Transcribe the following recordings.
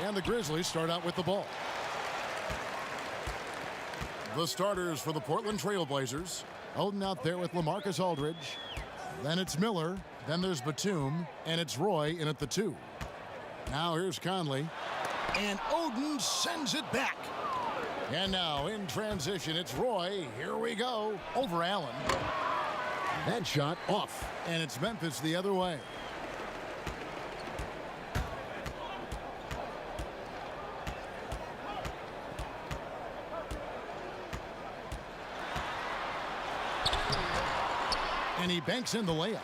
And the Grizzlies start out with the ball. The starters for the Portland Trail Blazers. Oden out there with LaMarcus Aldridge. Then it's Miller. Then there's Batum. And it's Roy in at the 2. Now here's Conley. And Oden sends it back. And now in transition, it's Roy. Here we go. Over Allen. That shot off. And it's Memphis the other way. And he banks in the layup.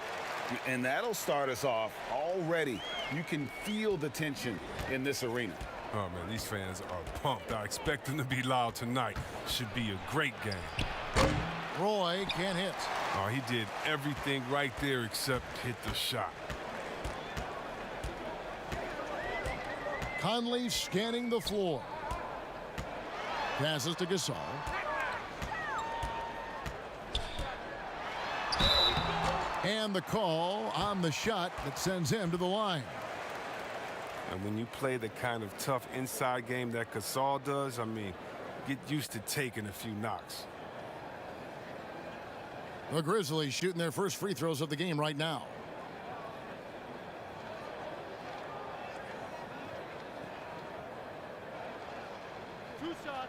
And that'll start us off already. You can feel the tension in this arena. Oh, man, these fans are pumped. I expect them to be loud tonight. Should be a great game. Roy can't hit. Oh, he did everything right there except hit the shot. Conley scanning the floor. Passes to Gasol. And the call on the shot that sends him to the line. And when you play the kind of tough inside game that Gasol does, I mean, get used to taking a few knocks. The Grizzlies shooting their first free throws of the game right now. Two shots.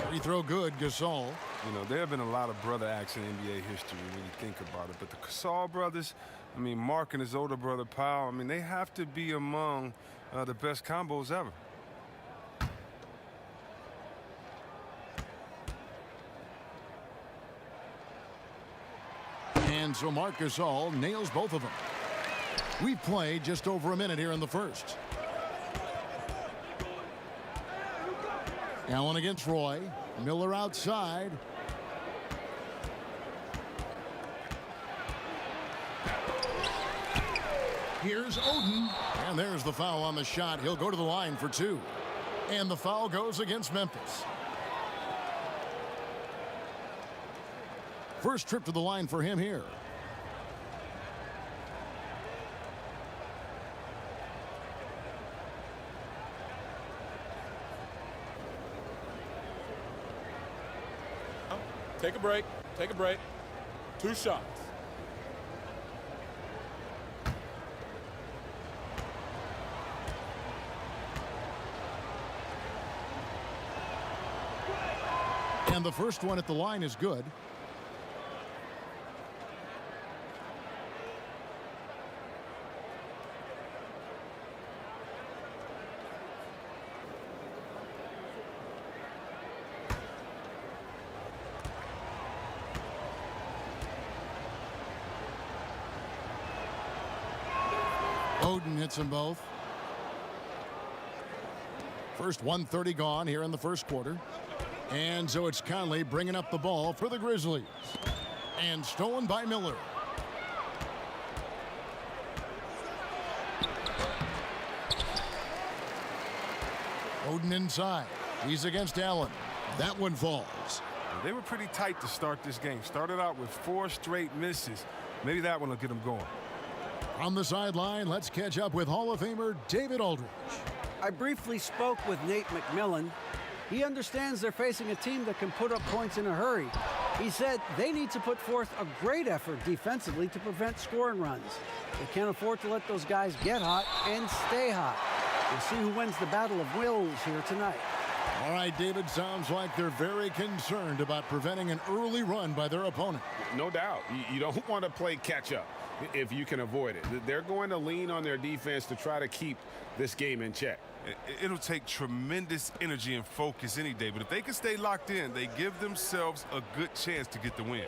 Free throw good, Gasol. You know, there have been a lot of brother acts in NBA history when you think about it. But the Gasol brothers, I mean, Mark and his older brother, Powell, I mean, they have to be among the best combos ever. And so Marc Gasol nails both of them. We've played just over a minute here in the first. Allen against Roy. Miller outside. Here's Oden. And there's the foul on the shot. He'll go to the line for 2. And the foul goes against Memphis. First trip to the line for him here. Take a break. Take a break. 2 shots. And the first one at the line is good. Oden hits them both. First 1:30 gone here in the first quarter. And so it's Conley bringing up the ball for the Grizzlies. And stolen by Miller. Oden inside. He's against Allen. That one falls. They were pretty tight to start this game. Started out with 4 straight misses. Maybe that one will get them going. On the sideline, let's catch up with Hall of Famer David Aldridge. I briefly spoke with Nate McMillan. He understands they're facing a team that can put up points in a hurry. He said they need to put forth a great effort defensively to prevent scoring runs. They can't afford to let those guys get hot and stay hot. We'll see who wins the battle of wills here tonight. All right, David, sounds like they're very concerned about preventing an early run by their opponent. No doubt. You don't want to play catch-up if you can avoid it. They're going to lean on their defense to try to keep this game in check. It'll take tremendous energy and focus any day, but if they can stay locked in, they give themselves a good chance to get the win.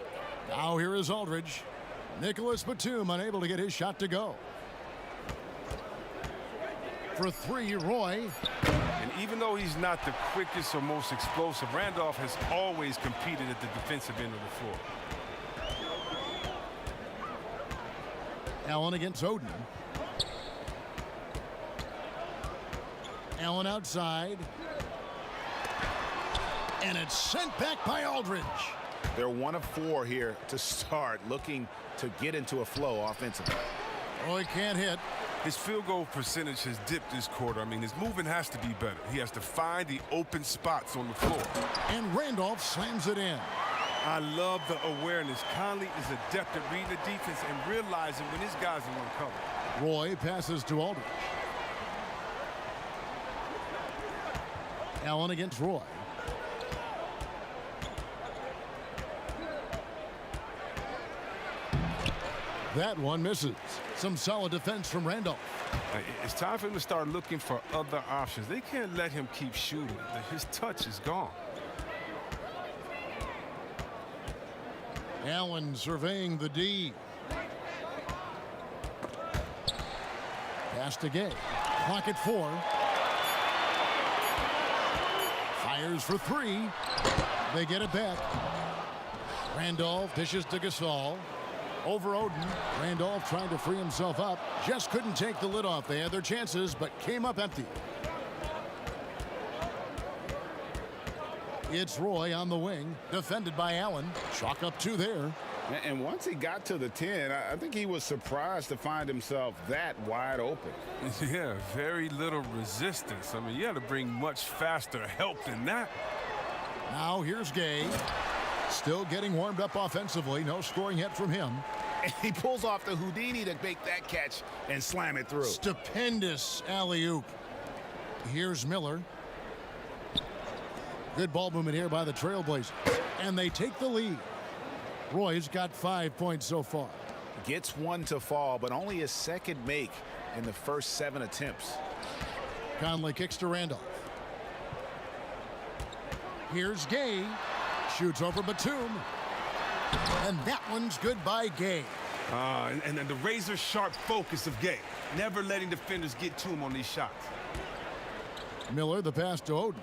Now here is Aldridge. Nicholas Batum unable to get his shot to go. For 3, Roy. And even though he's not the quickest or most explosive, Randolph has always competed at the defensive end of the floor. Allen against Oden. Allen outside. And it's sent back by Aldridge. They're 1 of 4 here to start, looking to get into a flow offensively. Roy can't hit. His field goal percentage has dipped this quarter. I mean, his movement has to be better. He has to find the open spots on the floor. And Randolph slams it in. I love the awareness. Conley is adept at reading the defense and realizing when his guys are on cover. Roy passes to Aldridge. Allen against Roy. That one misses. Some solid defense from Randolph. It's time for him to start looking for other options. They can't let him keep shooting. His touch is gone. Allen surveying the D. Pass to Gay. Clock at 4. Fires for 3. They get it back. Randolph dishes to Gasol. Over Oden. Randolph trying to free himself up. Just couldn't take the lid off. They had their chances, but came up empty. It's Roy on the wing, defended by Allen. Chalk up 2 there. And once he got to the 10, I think he was surprised to find himself that wide open. Yeah, very little resistance. I mean, you had to bring much faster help than that. Now here's Gay. Still getting warmed up offensively. No scoring yet from him. And he pulls off the Houdini to make that catch and slam it through. Stupendous alley-oop. Here's Miller. Good ball movement here by the Trailblazers. And they take the lead. Roy's got 5 points so far. Gets 1 to fall, but only his second make in the first 7 attempts. Conley kicks to Randolph. Here's Gay. Shoots over Batum. And that one's good by Gay. And the razor-sharp focus of Gay. Never letting defenders get to him on these shots. Miller, the pass to Oden.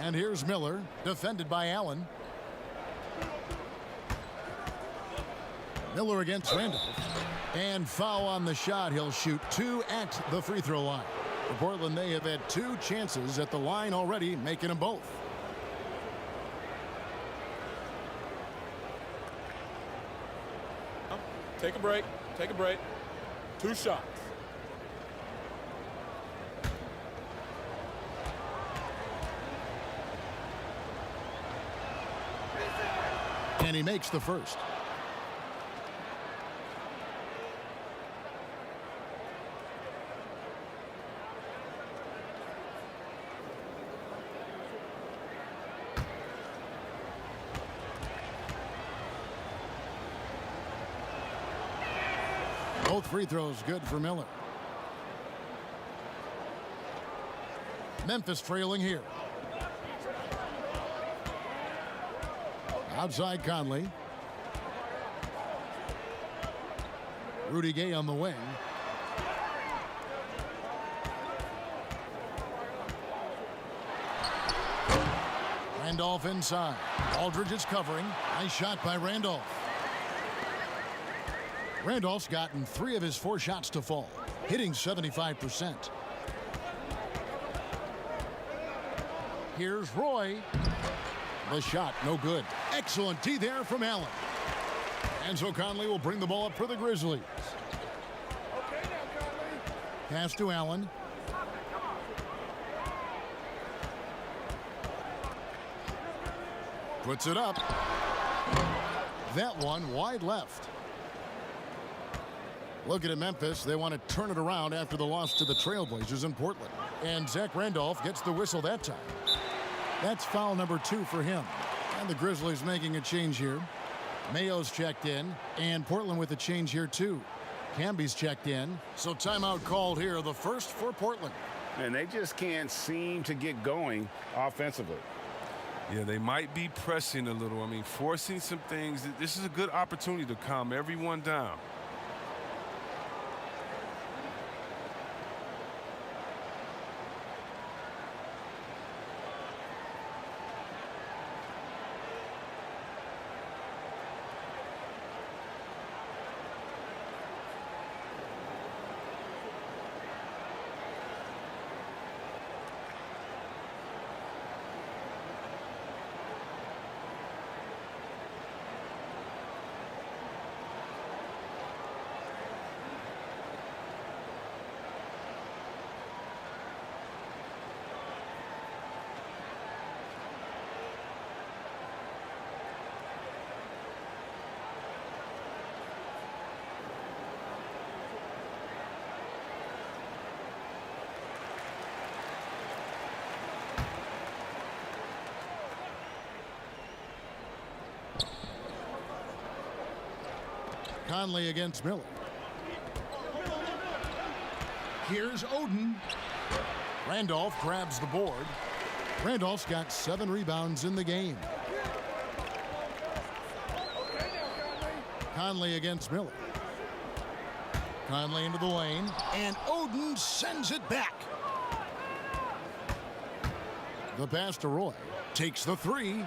And here's Miller, defended by Allen. Miller against Randolph. And foul on the shot. He'll shoot 2 at the free throw line. For Portland, they have had 2 chances at the line already, making them both. Take a break. Take a break. 2 shots. And he makes the first. Both free throws good for Miller. Memphis trailing here. Outside Conley. Rudy Gay on the wing. Randolph inside. Aldridge is covering. Nice shot by Randolph. Randolph's gotten 3 of his 4 shots to fall, hitting 75%. Here's Roy. The shot, no good. Excellent D there from Allen. And so Conley will bring the ball up for the Grizzlies. Pass to Allen. Puts it up. That one wide left. Looking at Memphis, they want to turn it around after the loss to the Trailblazers in Portland. And Zach Randolph gets the whistle that time. That's foul number 2 for him. And the Grizzlies making a change here. Mayo's checked in, and Portland with a change here too. Camby's checked in, so timeout called here, the first for Portland. And they just can't seem to get going offensively. Yeah, they might be pressing a little. I mean, forcing some things. This is a good opportunity to calm everyone down. Conley against Miller. Here's Oden. Randolph grabs the board. Randolph's got 7 rebounds in the game. Conley against Miller. Conley into the lane, and Oden sends it back. The pass to Roy. Takes the 3,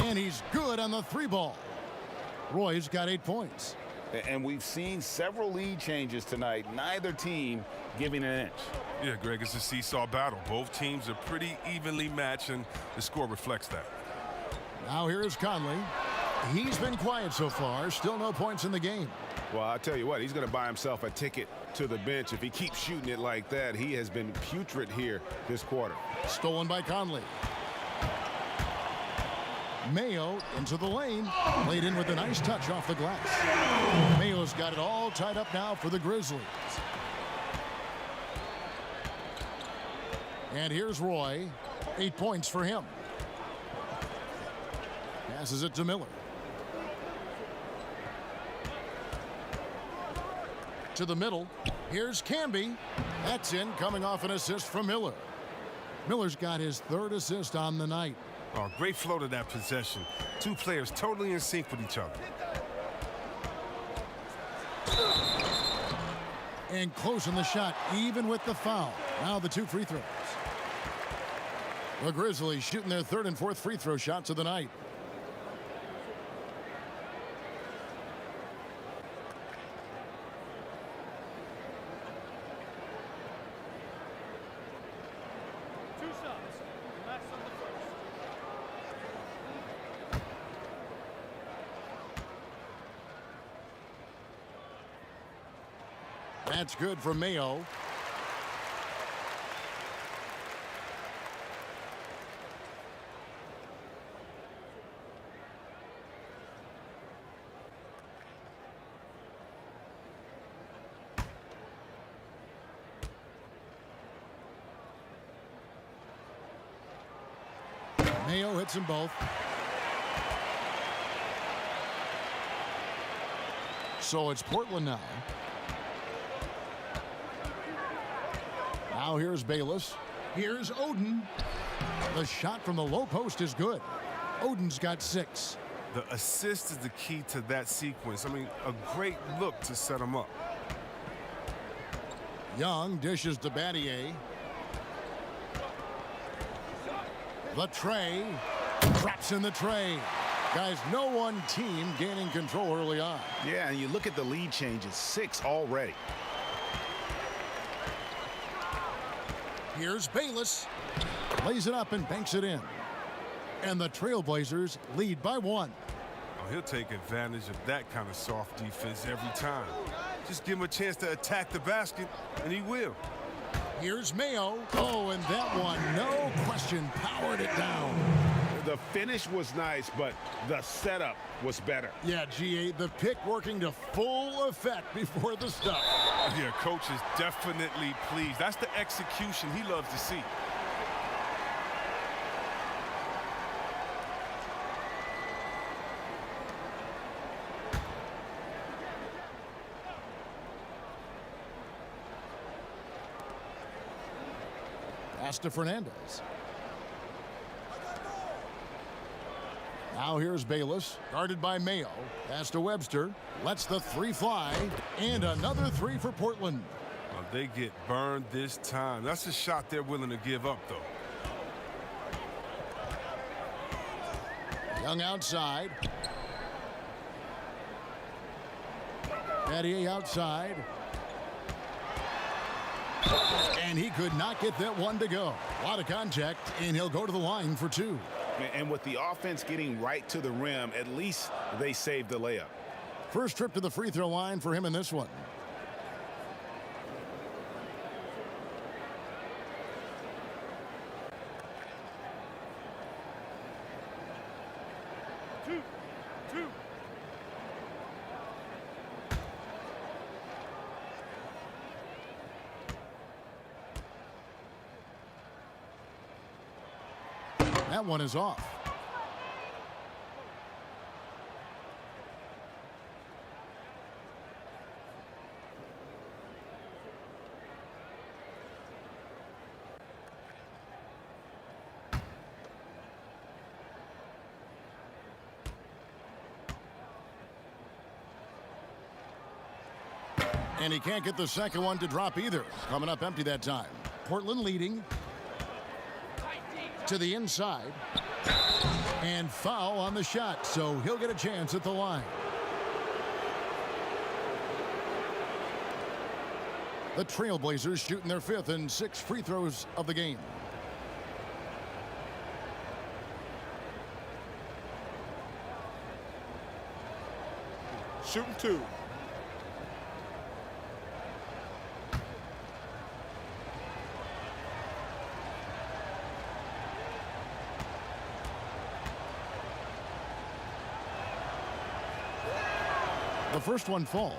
and he's good on the 3 ball. Roy's got 8 points. And we've seen several lead changes tonight. Neither team giving an inch. Yeah, Greg, it's a seesaw battle. Both teams are pretty evenly matched, and the score reflects that. Now here's Conley. He's been quiet so far. Still no points in the game. Well, I'll tell you what, he's going to buy himself a ticket to the bench. If he keeps shooting it like that, he has been putrid here this quarter. Stolen by Conley. Mayo into the lane. Played in with a nice touch off the glass. Mayo's got it all tied up now for the Grizzlies. And here's Roy. 8 points for him. Passes it to Miller. To the middle. Here's Camby. That's in, coming off an assist from Miller. Miller's got his 3rd assist on the night. Oh, great flow to that possession. 2 players totally in sync with each other. And close in the shot, even with the foul. Now the 2 free throws. The Grizzlies shooting their 3rd and 4th free throw shots of the night. That's good for Mayo. Mayo hits them both. So it's Portland now. Now here's Bayless. Here's Oden. The shot from the low post is good. Oden's got 6. The assist is the key to that sequence. I mean, a great look to set him up. Young dishes to Battier. The tray. Traps in the tray. Guys, no one team gaining control early on. Yeah, and you look at the lead changes, 6 already. Here's Bayless. Lays it up and banks it in. And the Trailblazers lead by 1. Oh, he'll take advantage of that kind of soft defense every time. Just give him a chance to attack the basket, and he will. Here's Mayo. Oh, and that one, no question, powered it down. The finish was nice, but the setup was better. Yeah, GA, the pick working to full effect before the stuff. Yeah, coach is definitely pleased. That's the execution he loves to see. Pass to Fernandez. Now here's Bayless, guarded by Mayo. Pass to Webster, lets the 3 fly, and another 3 for Portland. Well, they get burned this time. That's a shot they're willing to give up, though. Young outside. Battier outside. And he could not get that one to go. A lot of contact, and he'll go to the line for 2. And with the offense getting right to the rim, at least they saved the layup. First trip to the free throw line for him in this one. That one is off. And he can't get the second one to drop either. Coming up empty that time. Portland leading. To the inside. And foul on the shot, so he'll get a chance at the line. The Trailblazers shooting their 5th and 6th free throws of the game. Shooting 2. The first one falls.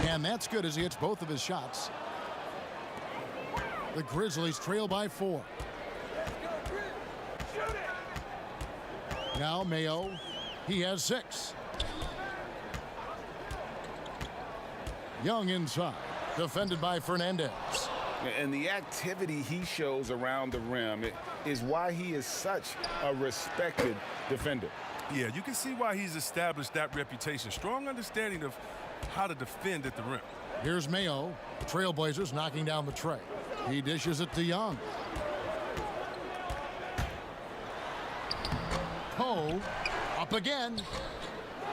And that's good as he hits both of his shots. The Grizzlies trail by 4. Now Mayo, he has 6. Young inside, defended by Fernandez. And the activity he shows around the rim is why he is such a respected defender. Yeah, you can see why he's established that reputation. Strong understanding of how to defend at the rim. Here's Mayo. Trailblazers knocking down the tray. He dishes it to Young. Poe up again.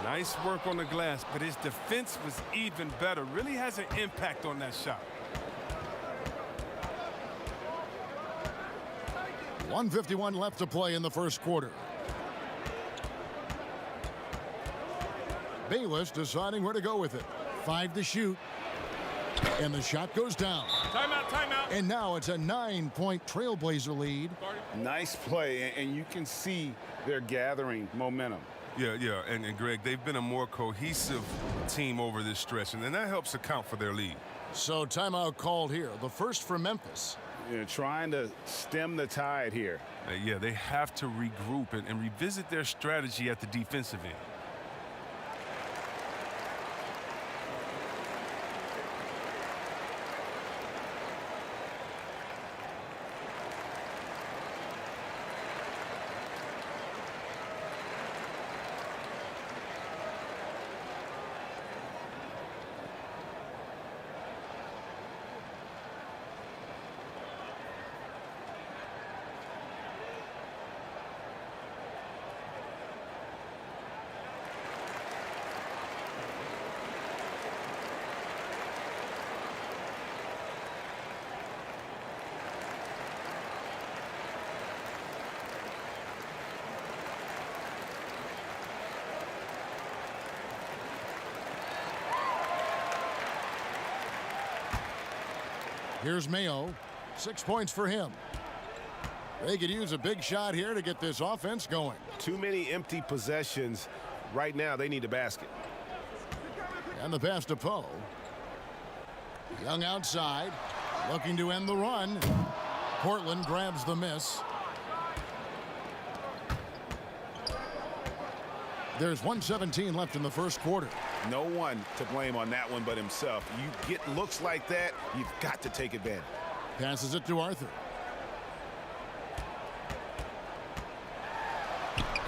Nice work on the glass, but his defense was even better. Really has an impact on that shot. 1:51 left to play in the first quarter. Bayless deciding where to go with it. 5 to shoot. And the shot goes down. Timeout, timeout. And now it's a 9-point Trailblazer lead. Nice play, and you can see they're gathering momentum. Yeah, and Greg, they've been a more cohesive team over this stretch, and then that helps account for their lead. So timeout called here. The first for Memphis. Trying to stem the tide here. Yeah, they have to regroup and revisit their strategy at the defensive end. Here's Mayo. 6 points for him. They could use a big shot here to get this offense going. Too many empty possessions. Right now, they need a basket. And the pass to Poe. Young outside, looking to end the run. Portland grabs the miss. There's 1:17 left in the first quarter. No one to blame on that one but himself. You get looks like that, you've got to take advantage. Passes it to Arthur.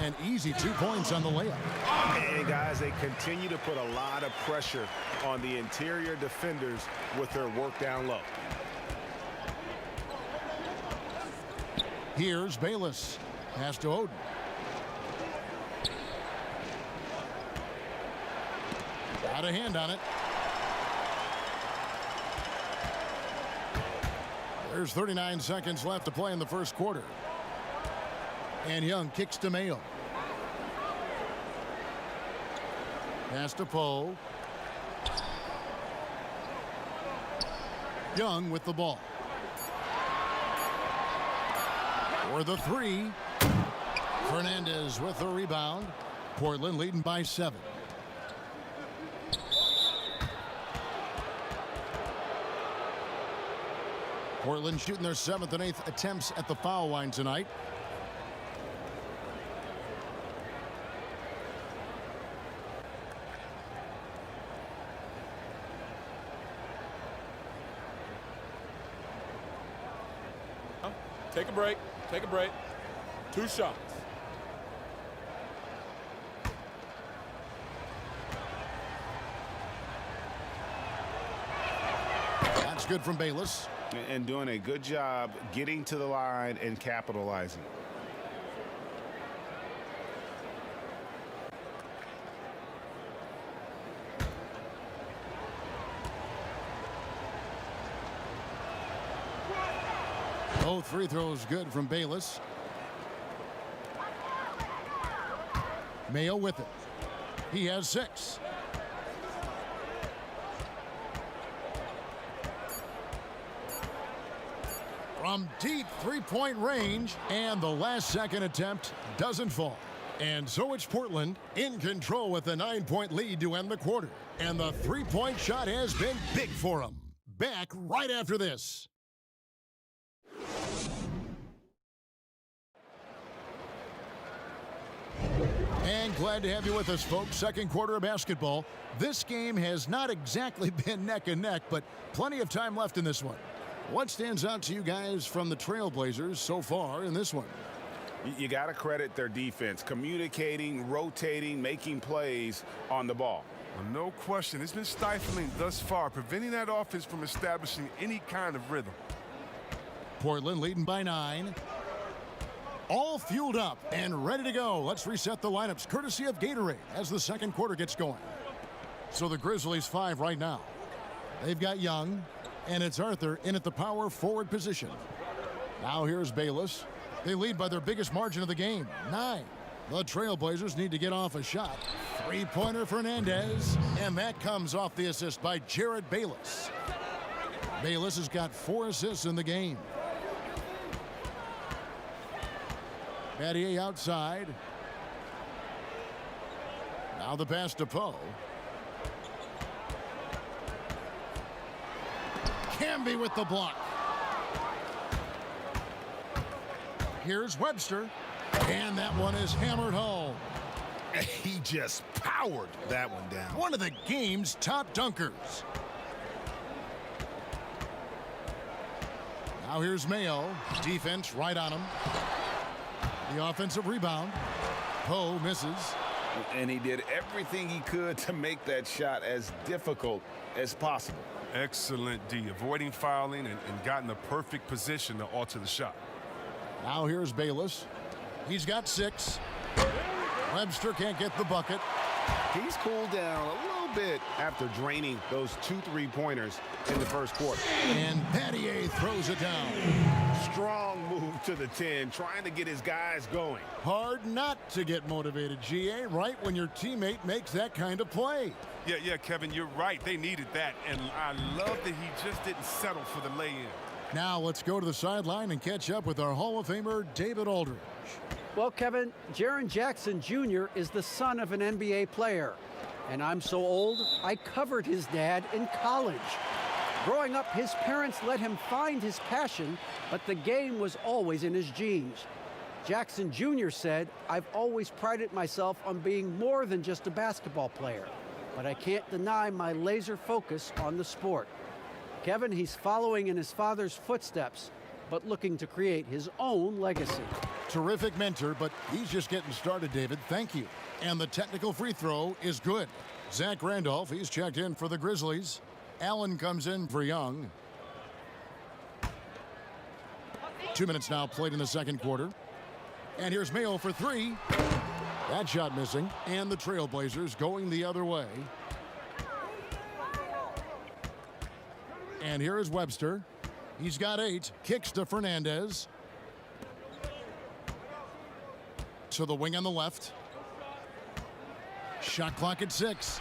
An easy 2 points on the layup. And guys, they continue to put a lot of pressure on the interior defenders with their work down low. Here's Bayless. Pass to Oden. Got a hand on it. There's 39 seconds left to play in the first quarter. And Young kicks to Mayo. Pass to Poe. Young with the ball. For the three. Fernandez with the rebound. Portland leading by 7. Portland shooting their 7th and 8th attempts at the foul line tonight. Take a break. Take a break. 2 shots. That's good from Bayless. And doing a good job getting to the line and capitalizing. Both free throws good from Bayless. Mayo with it. He has 6. From deep three-point range, and the last-second attempt doesn't fall. And so it's Portland in control with a 9-point lead to end the quarter. And the three-point shot has been big for them. Back right after this. And glad to have you with us, folks. Second quarter of basketball. This game has not exactly been neck and neck, but plenty of time left in this one. What stands out to you guys from the Trailblazers so far in this one? You got to credit their defense, communicating, rotating, making plays on the ball. Well, no question. It's been stifling thus far, preventing that offense from establishing any kind of rhythm. Portland leading by 9. All fueled up and ready to go. Let's reset the lineups courtesy of Gatorade as the second quarter gets going. So the Grizzlies 5 right now. They've got Young, and it's Arthur in at the power forward position. Now here's Bayless. They lead by their biggest margin of the game, 9. The Trailblazers need to get off a shot. Three-pointer Fernandez, and that comes off the assist by Jared Bayless. Bayless has got 4 assists in the game. Battier outside. Now the pass to Poe. Camby with the block. Here's Webster. And that one is hammered home. He just powered that one down. One of the game's top dunkers. Now here's Mayo. Defense right on him. The offensive rebound. Poe misses. And he did everything he could to make that shot as difficult as possible. Excellent D, avoiding fouling and got in the perfect position to alter the shot. Now here's Bayless. He's got 6. Webster can't get the bucket. He's cooled down a little bit after draining those 2 3-pointers in the first quarter. And Battier throws it down. Strong move to the 10, trying to get his guys going. Hard not to get motivated, GA, right when your teammate makes that kind of play. Yeah, Kevin, you're right. They needed that, and I love that he just didn't settle for the lay-in. Now let's go to the sideline and catch up with our Hall of Famer, David Aldridge. Well, Kevin, Jaren Jackson Jr. is the son of an NBA player. And I'm so old, I covered his dad in college. Growing up, his parents let him find his passion, but the game was always in his genes. Jackson Jr. said, "I've always prided myself on being more than just a basketball player, but I can't deny my laser focus on the sport." Kevin, he's following in his father's footsteps, but looking to create his own legacy. Terrific mentor, but he's just getting started, David. Thank you. And the technical free throw is good. Zach Randolph, he's checked in for the Grizzlies. Allen comes in for Young. 2 minutes now played in the second quarter. And here's Mayo for 3. That shot missing. And the Trailblazers going the other way. And here is Webster. He's got 8. Kicks to Fernandez. To the wing on the left. Shot clock at 6.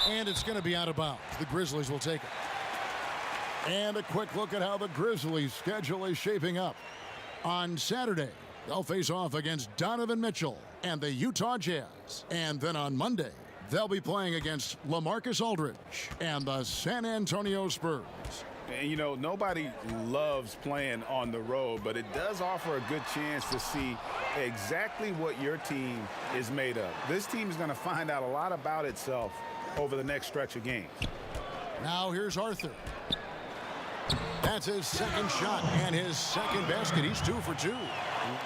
And it's going to be out of bounds. The Grizzlies will take it. And a quick look at how the Grizzlies' schedule is shaping up. On Saturday, they'll face off against Donovan Mitchell and the Utah Jazz. And then on Monday, they'll be playing against LaMarcus Aldridge and the San Antonio Spurs. And, you know, nobody loves playing on the road, but it does offer a good chance to see exactly what your team is made of. This team is going to find out a lot about itself over the next stretch of games. Now here's Arthur. That's his second shot and his second basket. He's 2 for 2.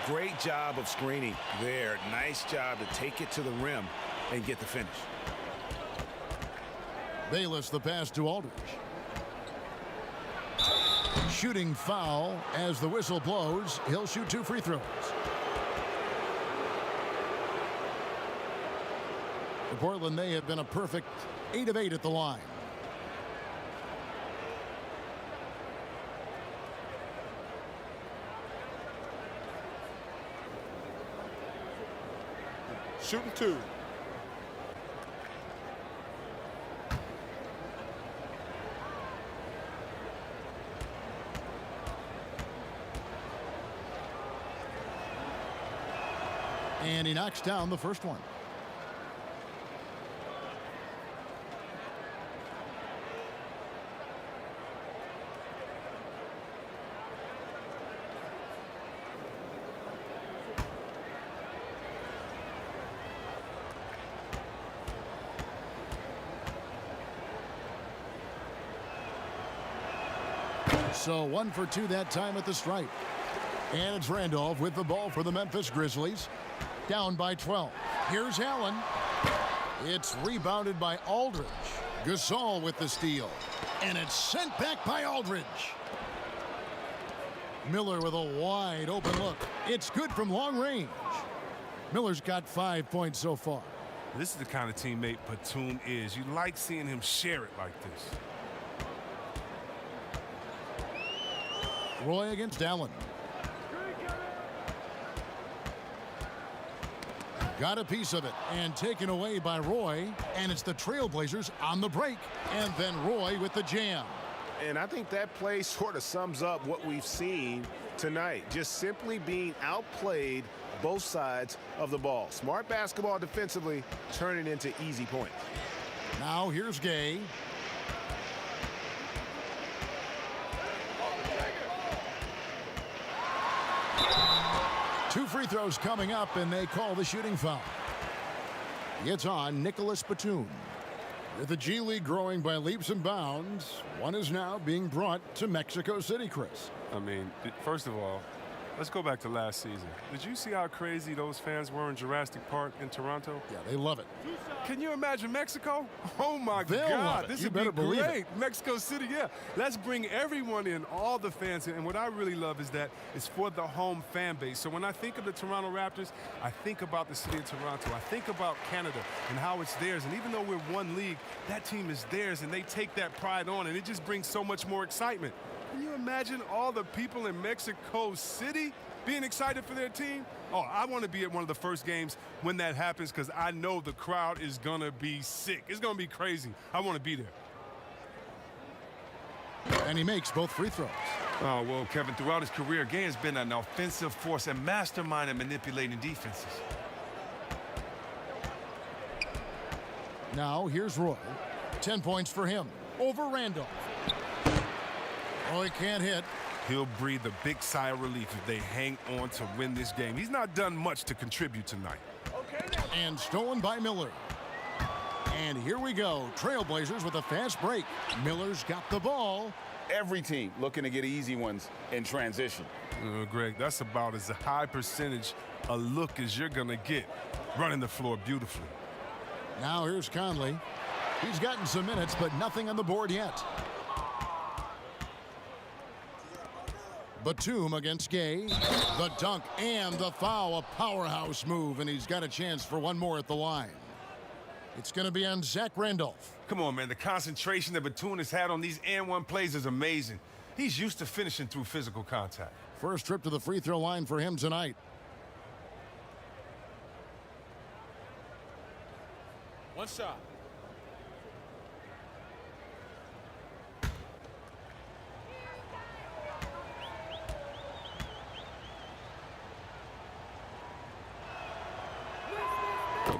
Great job of screening there. Nice job to take it to the rim and get the finish. Bayless the pass to Aldridge. Shooting foul as the whistle blows. He'll shoot 2 free throws. For Portland, they have been a perfect 8 of 8 at the line. Shooting 2. And he knocks down the first one. So 1 for 2 that time at the stripe. And it's Randolph with the ball for the Memphis Grizzlies. Down by 12. Here's Allen. It's rebounded by Aldridge. Gasol with the steal. And it's sent back by Aldridge. Miller with a wide open look. It's good from long range. Miller's got 5 points so far. This is the kind of teammate Batum is. You like seeing him share it like this. Roy against Allen. Got a piece of it and taken away by Roy. And it's the Trailblazers on the break. And then Roy with the jam. And I think that play sort of sums up what we've seen tonight. Just simply being outplayed both sides of the ball. Smart basketball defensively, turning into easy points. Now here's Gay. Two free throws coming up, and they call the shooting foul. It's on Nicholas Batum. With the G League growing by leaps and bounds, one is now being brought to Mexico City, Chris. I mean, first of all, let's go back to last season. Did you see how crazy those fans were in Jurassic Park in Toronto? Yeah, they love it. Can you imagine Mexico? Oh, my They'll God. love it. This You would better be believe great. it. Mexico City, yeah. Let's bring everyone in, all the fans in. And what I really love is that it's for the home fan base. So when I think of the Toronto Raptors, I think about the city of Toronto. I think about Canada and how it's theirs. And even though we're one league, that team is theirs, and they take that pride on, and it just brings so much more excitement. Can you imagine all the people in Mexico City being excited for their team? Oh, I want to be at one of the first games when that happens because I know the crowd is going to be sick. It's going to be crazy. I want to be there. And he makes both free throws. Oh, well, Kevin, throughout his career, Gay has been an offensive force and mastermind in manipulating defenses. Now here's Roy. 10 points for him over Randolph. Roy can't hit. He'll breathe a big sigh of relief if they hang on to win this game. He's not done much to contribute tonight. And stolen by Miller. And here we go. Trailblazers with a fast break. Miller's got the ball. Every team looking to get easy ones in transition. Greg, that's about as high percentage a look as you're going to get. Running the floor beautifully. Now here's Conley. He's gotten some minutes, but nothing on the board yet. Batum against Gay. The dunk and the foul. A powerhouse move, and he's got a chance for one more at the line. It's going to be on Zach Randolph. Come on, man. The concentration that Batum has had on these and-one plays is amazing. He's used to finishing through physical contact. First trip to the free throw line for him tonight. One shot.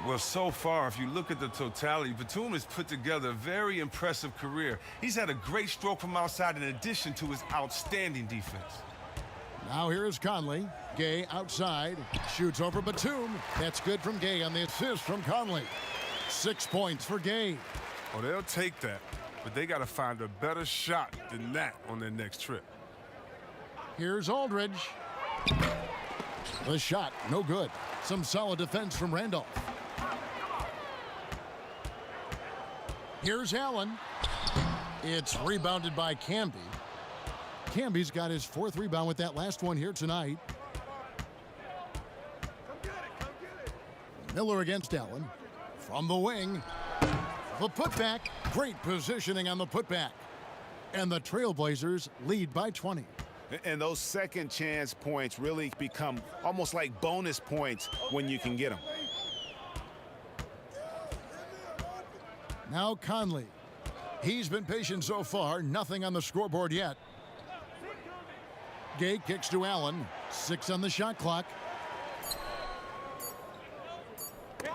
Well, so far, if you look at the totality, Batum has put together a very impressive career. He's had a great stroke from outside in addition to his outstanding defense. Now here's Conley. Gay outside. Shoots over Batum. That's good from Gay on the assist from Conley. 6 points for Gay. Oh, they'll take that, but they got to find a better shot than that on their next trip. Here's Aldridge. The shot, no good. Some solid defense from Randolph. Here's Allen. It's rebounded by Camby. Camby's got his 4th rebound with that last one here tonight. Miller against Allen. From the wing. The putback. Great positioning on the putback. And the Trailblazers lead by 20. And those second chance points really become almost like bonus points when you can get them. Now Conley. He's been patient so far. Nothing on the scoreboard yet. Gay kicks to Allen. 6 on the shot clock.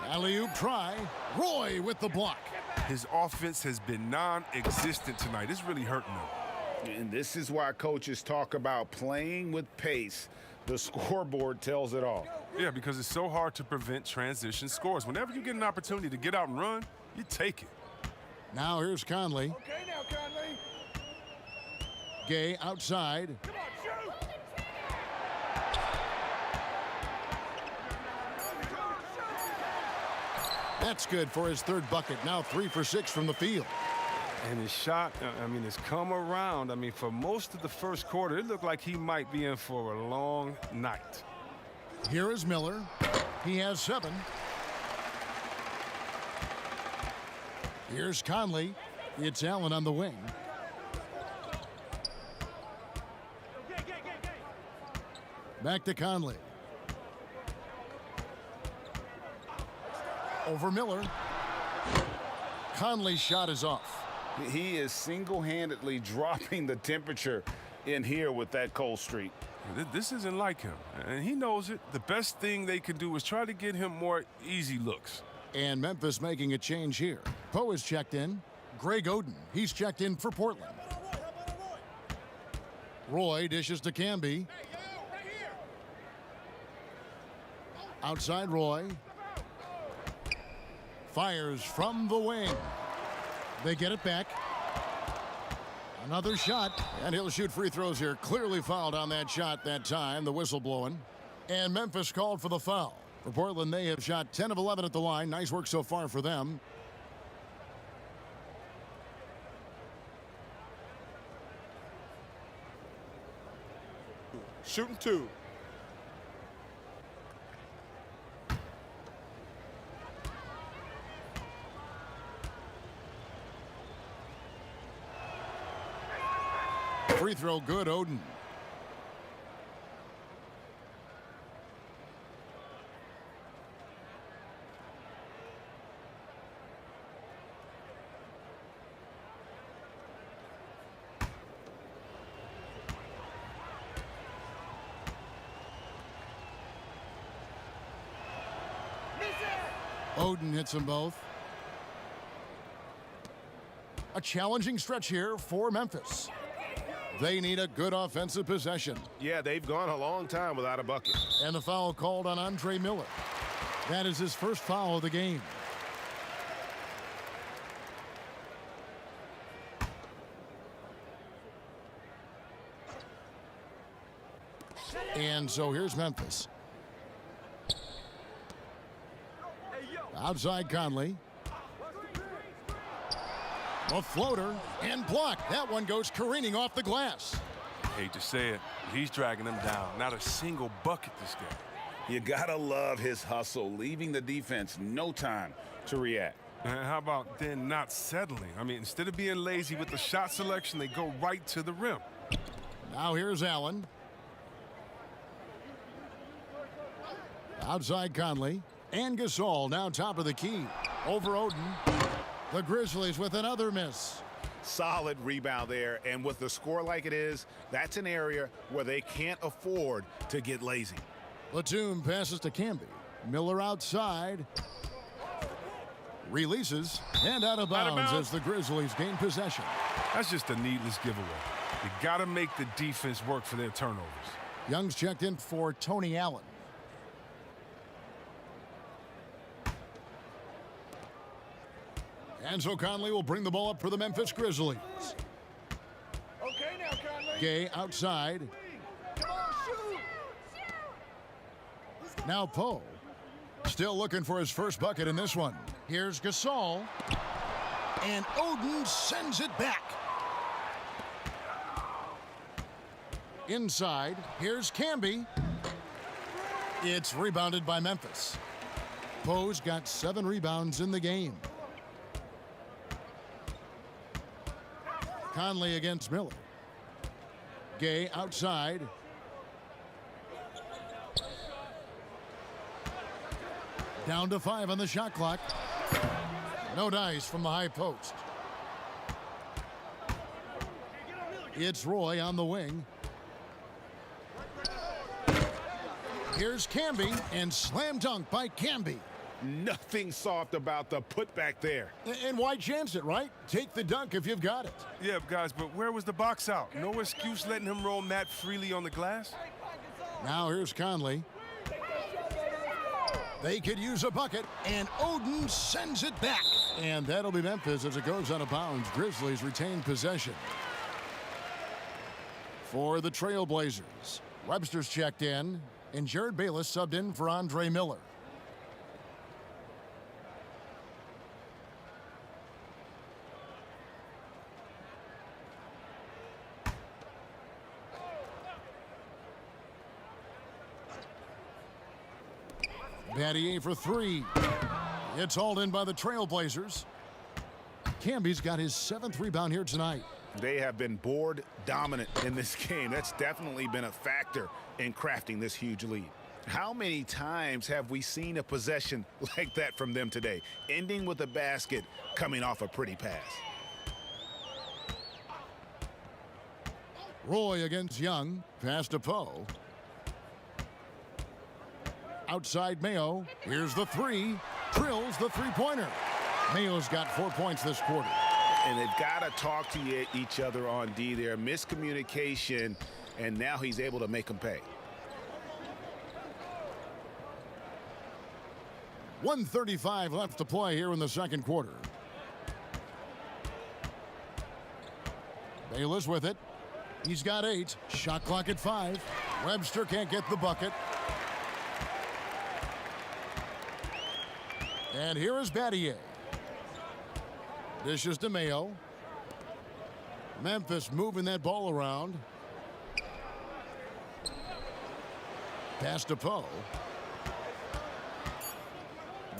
Alley-oop try. Roy with the block. His offense has been non-existent tonight. It's really hurting him. And this is why coaches talk about playing with pace. The scoreboard tells it all. Yeah, because it's so hard to prevent transition scores. Whenever you get an opportunity to get out and run, you take it. Now here's Conley. Okay, now, Conley. Gay outside. Come on, shoot. That's good for his 3rd bucket. Now 3 for 6 from the field. And his shot, it's come around. For most of the first quarter, it looked like he might be in for a long night. Here is Miller. He has 7. Here's Conley. It's Allen on the wing. Back to Conley. Over Miller. Conley's shot is off. He is single-handedly dropping the temperature in here with that cold streak. This isn't like him, and he knows it. The best thing they can do is try to get him more easy looks. And Memphis making a change here. Poe is checked in. Greg Oden, he's checked in for Portland. Roy dishes to Camby. Outside Roy. Fires from the wing. They get it back. Another shot, and he'll shoot free throws here. Clearly fouled on that shot that time, the whistle blowing. And Memphis called for the foul. For Portland, they have shot 10 of 11 at the line. Nice work so far for them. Shooting 2. Free throw good, Oden. Oden hits them both. A challenging stretch here for Memphis. They need a good offensive possession. Yeah, they've gone a long time without a bucket. And the foul called on Andre Miller. That is his first foul of the game. And so here's Memphis. Outside Conley. A floater and blocked. That one goes careening off the glass. Hate to say it, he's dragging them down. Not a single bucket this game. You gotta love his hustle, leaving the defense no time to react. And how about then not settling? Instead of being lazy with the shot selection, they go right to the rim. Now here's Allen. Outside Conley. And Gasol now top of the key. Over Oden. The Grizzlies with another miss. Solid rebound there, and with the score like it is, that's an area where they can't afford to get lazy. Batum passes to Camby. Miller outside. Releases and out of bounds as the Grizzlies gain possession. That's just a needless giveaway. You got to make the defense work for their turnovers. Young's checked in for Tony Allen. And so Conley will bring the ball up for the Memphis Grizzlies. Okay, now, Conley. Gay outside. Now Poe. Still looking for his first bucket in this one. Here's Gasol. And Oden sends it back. Inside, here's Camby. It's rebounded by Memphis. Poe's got 7 rebounds in the game. Conley against Miller. Gay outside. Down to 5 on the shot clock. No dice from the high post. It's Roy on the wing. Here's Camby, and slam dunk by Camby. Nothing soft about the putback there. And why chance it, right? Take the dunk if you've got it. Yeah, guys, but where was the box out? No excuse letting him roam that freely on the glass? Now here's Conley. They could use a bucket, and Oden sends it back. And that'll be Memphis as it goes out of bounds. Grizzlies retain possession. For the Trailblazers, Webster's checked in, and Jared Bayless subbed in for Andre Miller. Battier for 3. It's hauled in by the Trailblazers. Camby's got his 7th rebound here tonight. They have been board dominant in this game. That's definitely been a factor in crafting this huge lead. How many times have we seen a possession like that from them today, ending with a basket coming off a pretty pass? Roy against Young. Pass to Poe. Outside Mayo. Here's the 3. Drills the three-pointer. Mayo's got 4 points this quarter. And they've got to talk to each other on D there. Miscommunication, and now he's able to make them pay. 1:35 left to play here in the second quarter. Bayless with it. He's got 8. Shot clock at 5. Webster can't get the bucket. And here is Battier. Dishes to Mayo. Memphis moving that ball around. Pass to Poe.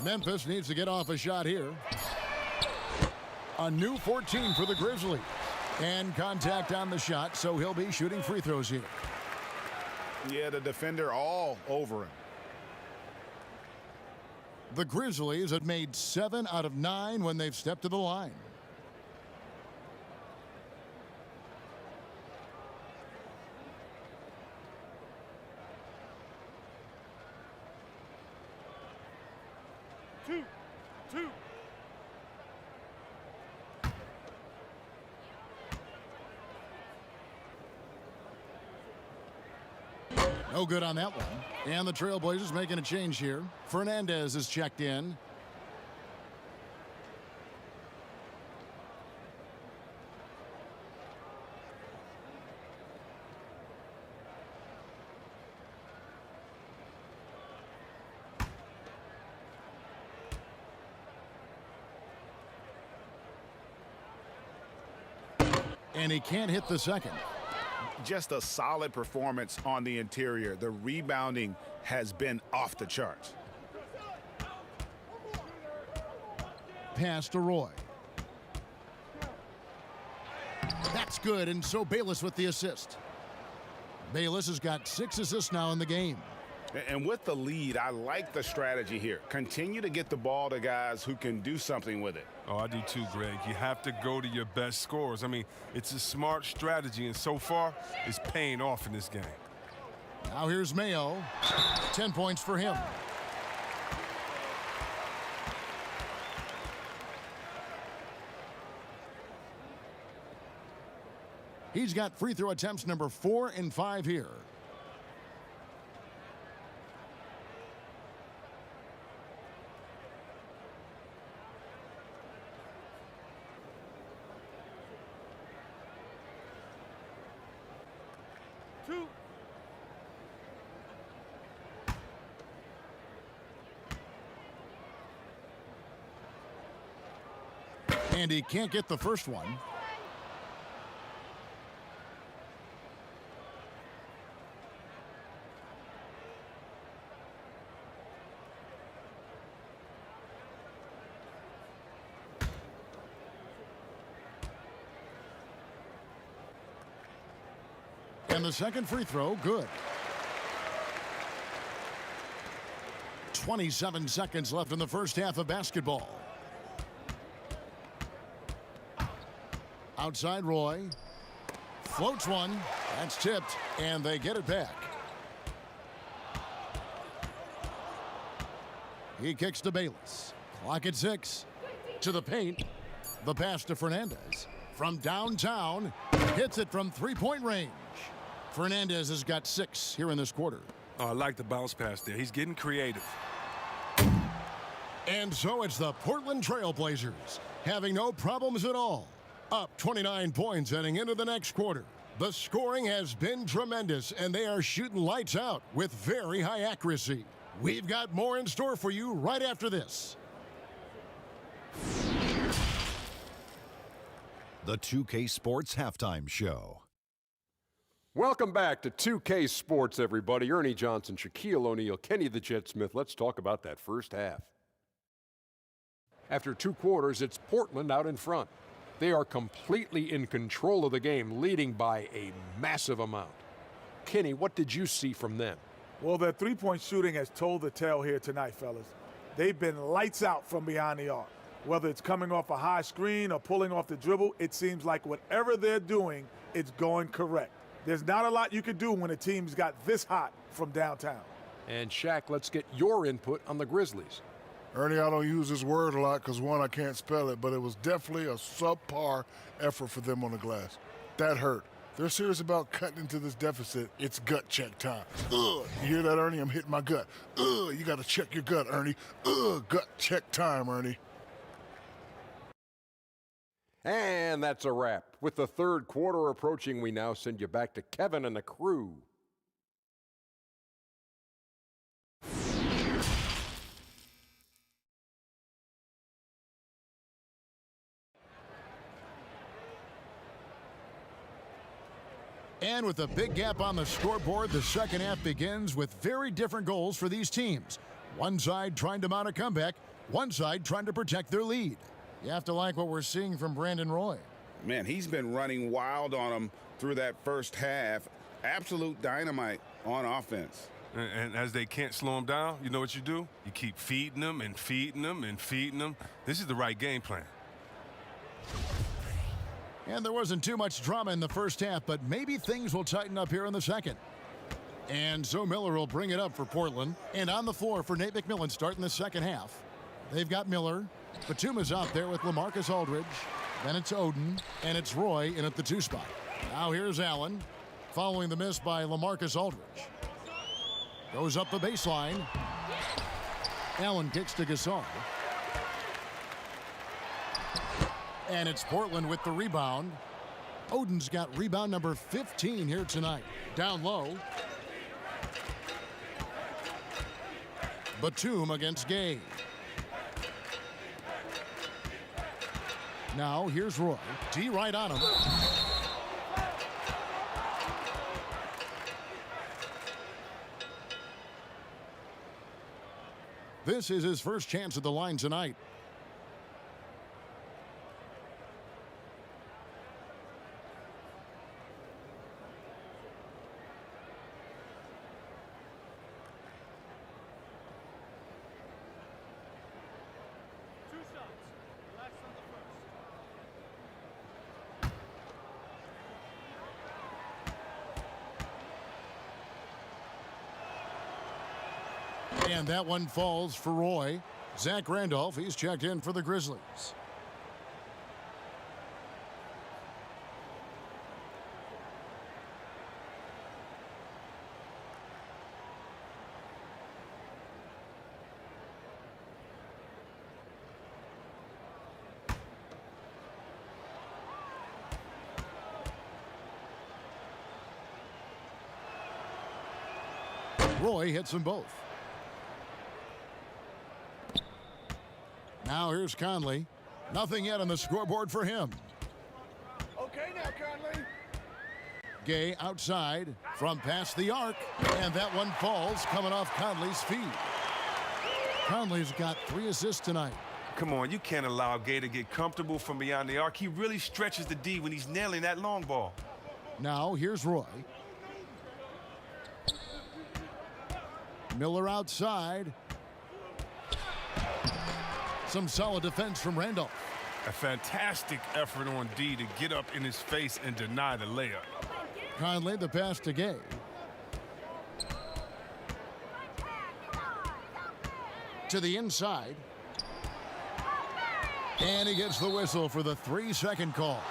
Memphis needs to get off a shot here. A new 14 for the Grizzlies. And contact on the shot, so he'll be shooting free throws here. Yeah, the defender all over him. The Grizzlies have made 7 out of 9 when they've stepped to the line. Two. No good on that one. And the Trailblazers making a change here. Fernandez is checked in. And he can't hit the second. Just a solid performance on the interior. The rebounding has been off the charts. Pass to Roy. That's good, and so Bayless with the assist. Bayless has got 6 assists now in the game. And with the lead, I like the strategy here. Continue to get the ball to guys who can do something with it. Oh, I do too, Greg. You have to go to your best scorers. I mean, it's a smart strategy, and so far, it's paying off in this game. Now here's Mayo. 10 points for him. He's got free throw attempts number 4 and 5 here. And he can't get the first one. And the second free throw, good. 27 seconds left in the first half of basketball. Outside Roy. Floats one. That's tipped, and they get it back. He kicks to Bayless. Clock at 6. To the paint. The pass to Fernandez. From downtown. Hits it from three-point range. Fernandez has got 6 here in this quarter. Oh, I like the bounce pass there. He's getting creative. And so it's the Portland Trail Blazers having no problems at all. Up 29 points heading into the next quarter. The scoring has been tremendous, and they are shooting lights out with very high accuracy. We've got more in store for you right after this. The 2K Sports Halftime Show. Welcome back to 2K Sports, everybody. Ernie Johnson, Shaquille O'Neal, Kenny the Jet Smith. Let's talk about that first half. After 2 quarters, it's Portland out in front. They are completely in control of the game, leading by a massive amount. Kenny, what did you see from them? Well, their three-point shooting has told the tale here tonight, fellas. They've been lights out from behind the arc. Whether it's coming off a high screen or pulling off the dribble, it seems like whatever they're doing, it's going correct. There's not a lot you can do when a team's got this hot from downtown. And Shaq, let's get your input on the Grizzlies. Ernie, I don't use this word a lot because, one, I can't spell it, but it was definitely a subpar effort for them on the glass. That hurt. They're serious about cutting into this deficit. It's gut check time. Ugh, you hear that, Ernie? I'm hitting my gut. Ugh, you got to check your gut, Ernie. Ugh, gut check time, Ernie. And that's a wrap. With the third quarter approaching, we now send you back to Kevin and the crew. And with a big gap on the scoreboard, the second half begins with very different goals for these teams. One side trying to mount a comeback, one side trying to protect their lead. You have to like what we're seeing from Brandon Roy. Man, he's been running wild on them through that first half. Absolute dynamite on offense. And as they can't slow him down, you know what you do? You keep feeding them and feeding them and feeding them. This is the right game plan. And there wasn't too much drama in the first half, but maybe things will tighten up here in the second. And so Miller will bring it up for Portland. And on the floor for Nate McMillan starting the second half. They've got Miller. Batum is out there with LaMarcus Aldridge. Then it's Oden, and it's Roy in at the 2 spot. Now here's Allen, following the miss by LaMarcus Aldridge. Goes up the baseline. Allen kicks to Gasol. And it's Portland with the rebound. Oden's got rebound number 15 here tonight. Down low. Batum against Gay. Now here's Roy. D right on him. This is his first chance at the line tonight. And that one falls for Roy. Zach Randolph, he's checked in for the Grizzlies. Roy hits them both. Now here's Conley. Nothing yet on the scoreboard for him. Okay now, Conley. Gay outside from past the arc, and that one falls coming off Conley's feet. Conley's got 3 assists tonight. Come on, you can't allow Gay to get comfortable from beyond the arc. He really stretches the D when he's nailing that long ball. Now here's Roy. Miller outside. Some solid defense from Randolph. A fantastic effort on D to get up in his face and deny the layup. Conley, the pass to Gay. To the inside. And he gets the whistle for the 3-second call.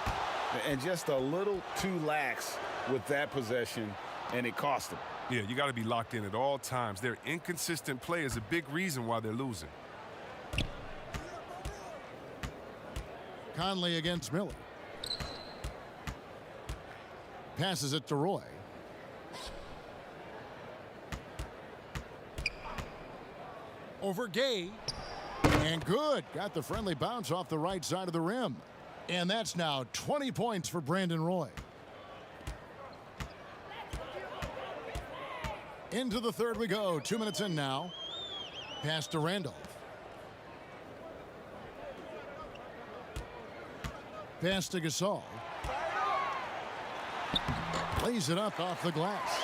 And just a little too lax with that possession, and it cost him. Yeah, you got to be locked in at all times. Their inconsistent play is a big reason why they're losing. Conley against Miller. Passes it to Roy. Over Gay. And good. Got the friendly bounce off the right side of the rim. And that's now 20 points for Brandon Roy. Into the third we go. 2 minutes in now. Pass to Randolph. Pass to Gasol. Lays it up off the glass.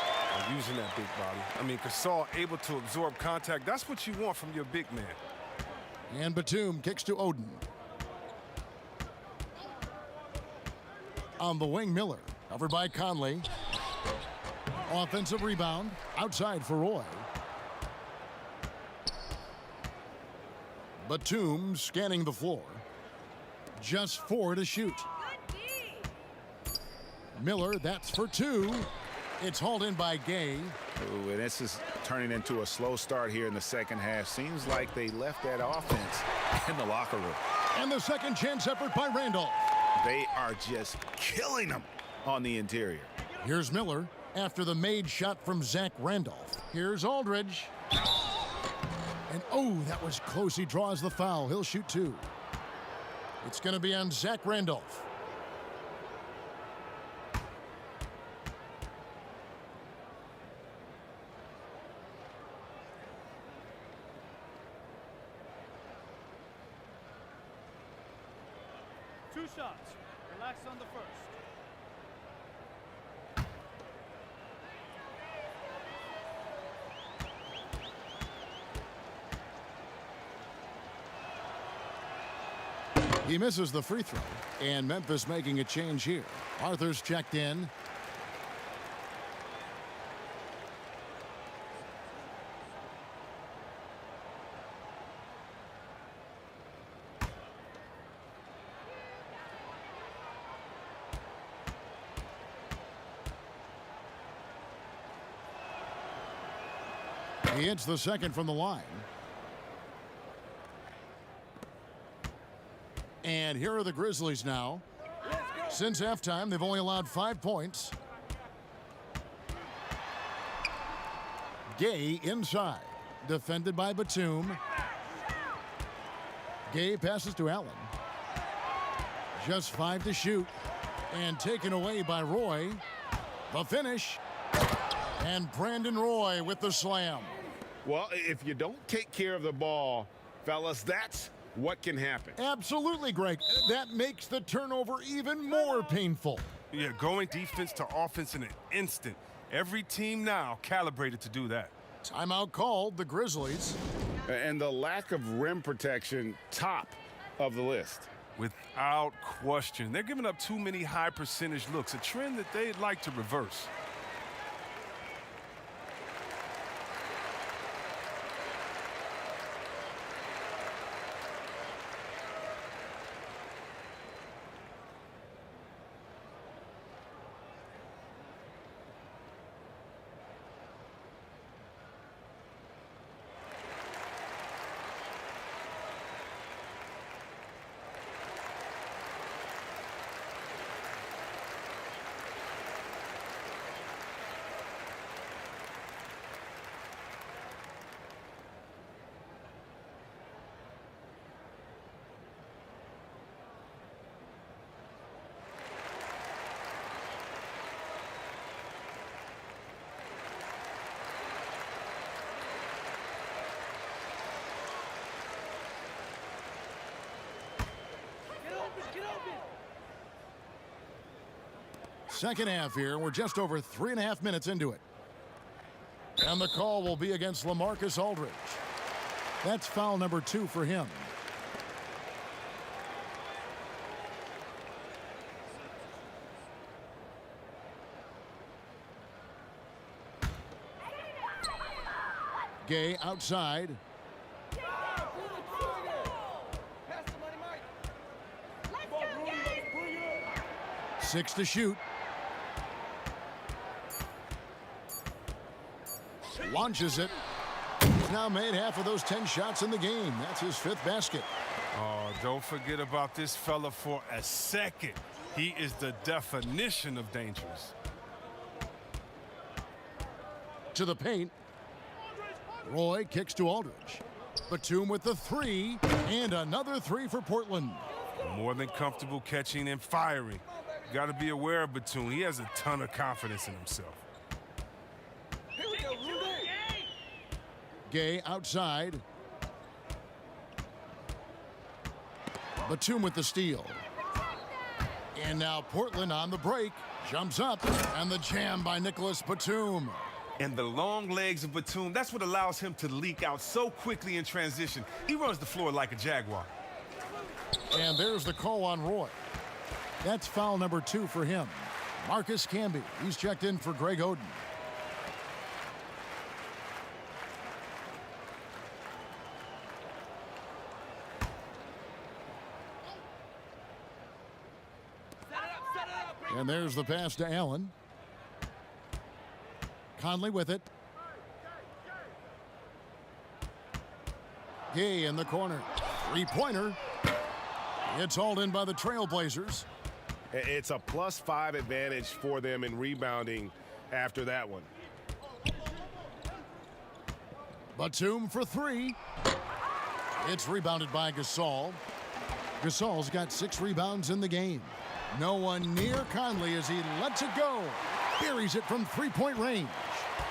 Using that big body. I mean, Gasol able to absorb contact. That's what you want from your big man. And Batum kicks to Oden. On the wing, Miller. Covered by Conley. Offensive rebound. Outside for Roy. Batum scanning the floor. Just 4 to shoot. Miller, that's for 2. It's hauled in by Gay. Ooh, and this is turning into a slow start here in the second half. Seems like they left that offense in the locker room. And the second chance effort by Randolph. They are just killing them on the interior. Here's Miller after the made shot from Zach Randolph. Here's Aldridge. And oh, that was close. He draws the foul. He'll shoot 2. It's going to be on Zach Randolph. Two shots. Relax on the first. He misses the free throw, and Memphis making a change here. Arthur's checked in. He hits the second from the line. And here are the Grizzlies now. Since halftime, they've only allowed 5 points. Gay inside. Defended by Batum. Gay passes to Allen. Just 5 to shoot. And taken away by Roy. The finish. And Brandon Roy with the slam. Well, if you don't take care of the ball, fellas, that's what can happen. Absolutely, Greg. That makes the turnover even more painful. Yeah, going defense to offense in an instant. Every team now calibrated to do that. Timeout called, the Grizzlies. And the lack of rim protection, top of the list. Without question. They're giving up too many high percentage looks, a trend that they'd like to reverse. Second half here. We're just over 3.5 minutes into it. And the call will be against LaMarcus Aldridge. That's foul number 2 for him. Gay outside. 6 to shoot. Launches it. He's now made half of those 10 shots in the game. That's his 5th basket. Oh, don't forget about this fella for a second. He is the definition of dangerous. To the paint. Roy kicks to Aldridge. Batum with the 3, and another 3 for Portland. More than comfortable catching and firing. You got to be aware of Batum. He has a ton of confidence in himself. Gay outside. Batum with the steal. And now Portland on the break. Jumps up, and the jam by Nicholas Batum. And the long legs of Batum, that's what allows him to leak out so quickly in transition. He runs the floor like a Jaguar. And there's the call on Roy. That's foul number 2 for him. Marcus Camby, he's checked in for Greg Oden. And there's the pass to Allen. Conley with it. Gay in the corner. 3-pointer. It's hauled in by the Trailblazers. It's a +5 advantage for them in rebounding after that one. Batum for 3. It's rebounded by Gasol. Gasol's got 6 rebounds in the game. No one near Conley as he lets it go. Buries it from 3-point range.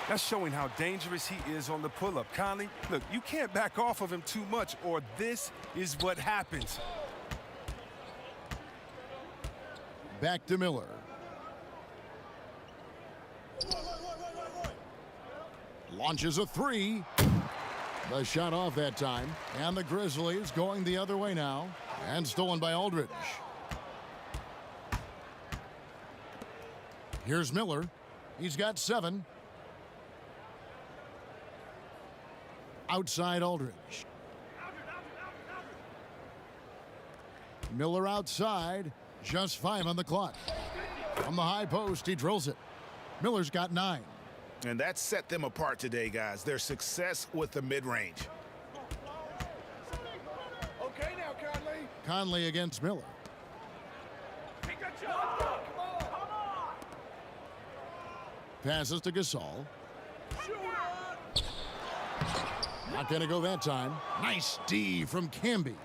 That's showing how dangerous he is on the pull-up. Conley, look, you can't back off of him too much, or this is what happens. Back to Miller. Launches a 3. The shot off that time. And the Grizzlies going the other way now. And stolen by Aldridge. Here's Miller. He's got 7. Outside Aldridge. Miller outside. Just 5 on the clock. From the high post, he drills it. Miller's got 9. And that set them apart today, guys. Their success with the mid-range. Okay now, Conley. Conley against Miller. Passes to Gasol. Not going to go that time. Nice D from Camby.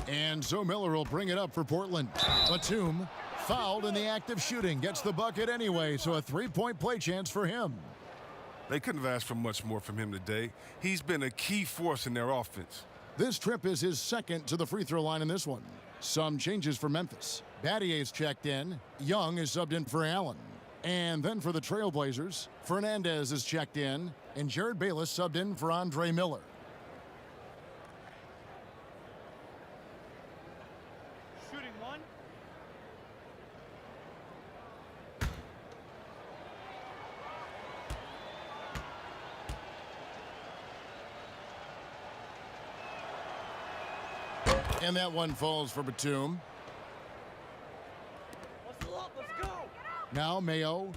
And so Miller will bring it up for Portland. Batum fouled in the act of shooting. Gets the bucket anyway, so a 3-point play chance for him. They couldn't have asked for much more from him today. He's been a key force in their offense. This trip is his 2nd to the free throw line in this one. Some changes for Memphis. Battier's checked in. Young is subbed in for Allen. And then for the Trailblazers, Fernandez is checked in, and Jared Bayless subbed in for Andre Miller. Shooting 1. And that one falls for Batum. Let's go. Now Mayo.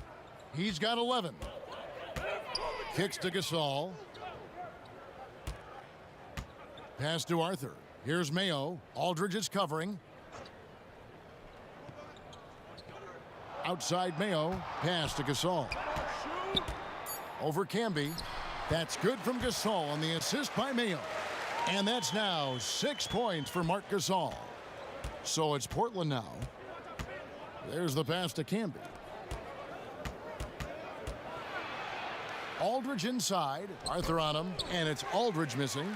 He's got 11. Kicks to Gasol. Pass to Arthur. Here's Mayo. Aldridge is covering. Outside Mayo. Pass to Gasol. Over Camby. That's good from Gasol on the assist by Mayo. And that's now 6 points for Marc Gasol. So it's Portland now. There's the pass to Camby. Aldridge inside. Arthur on him. And it's Aldridge missing.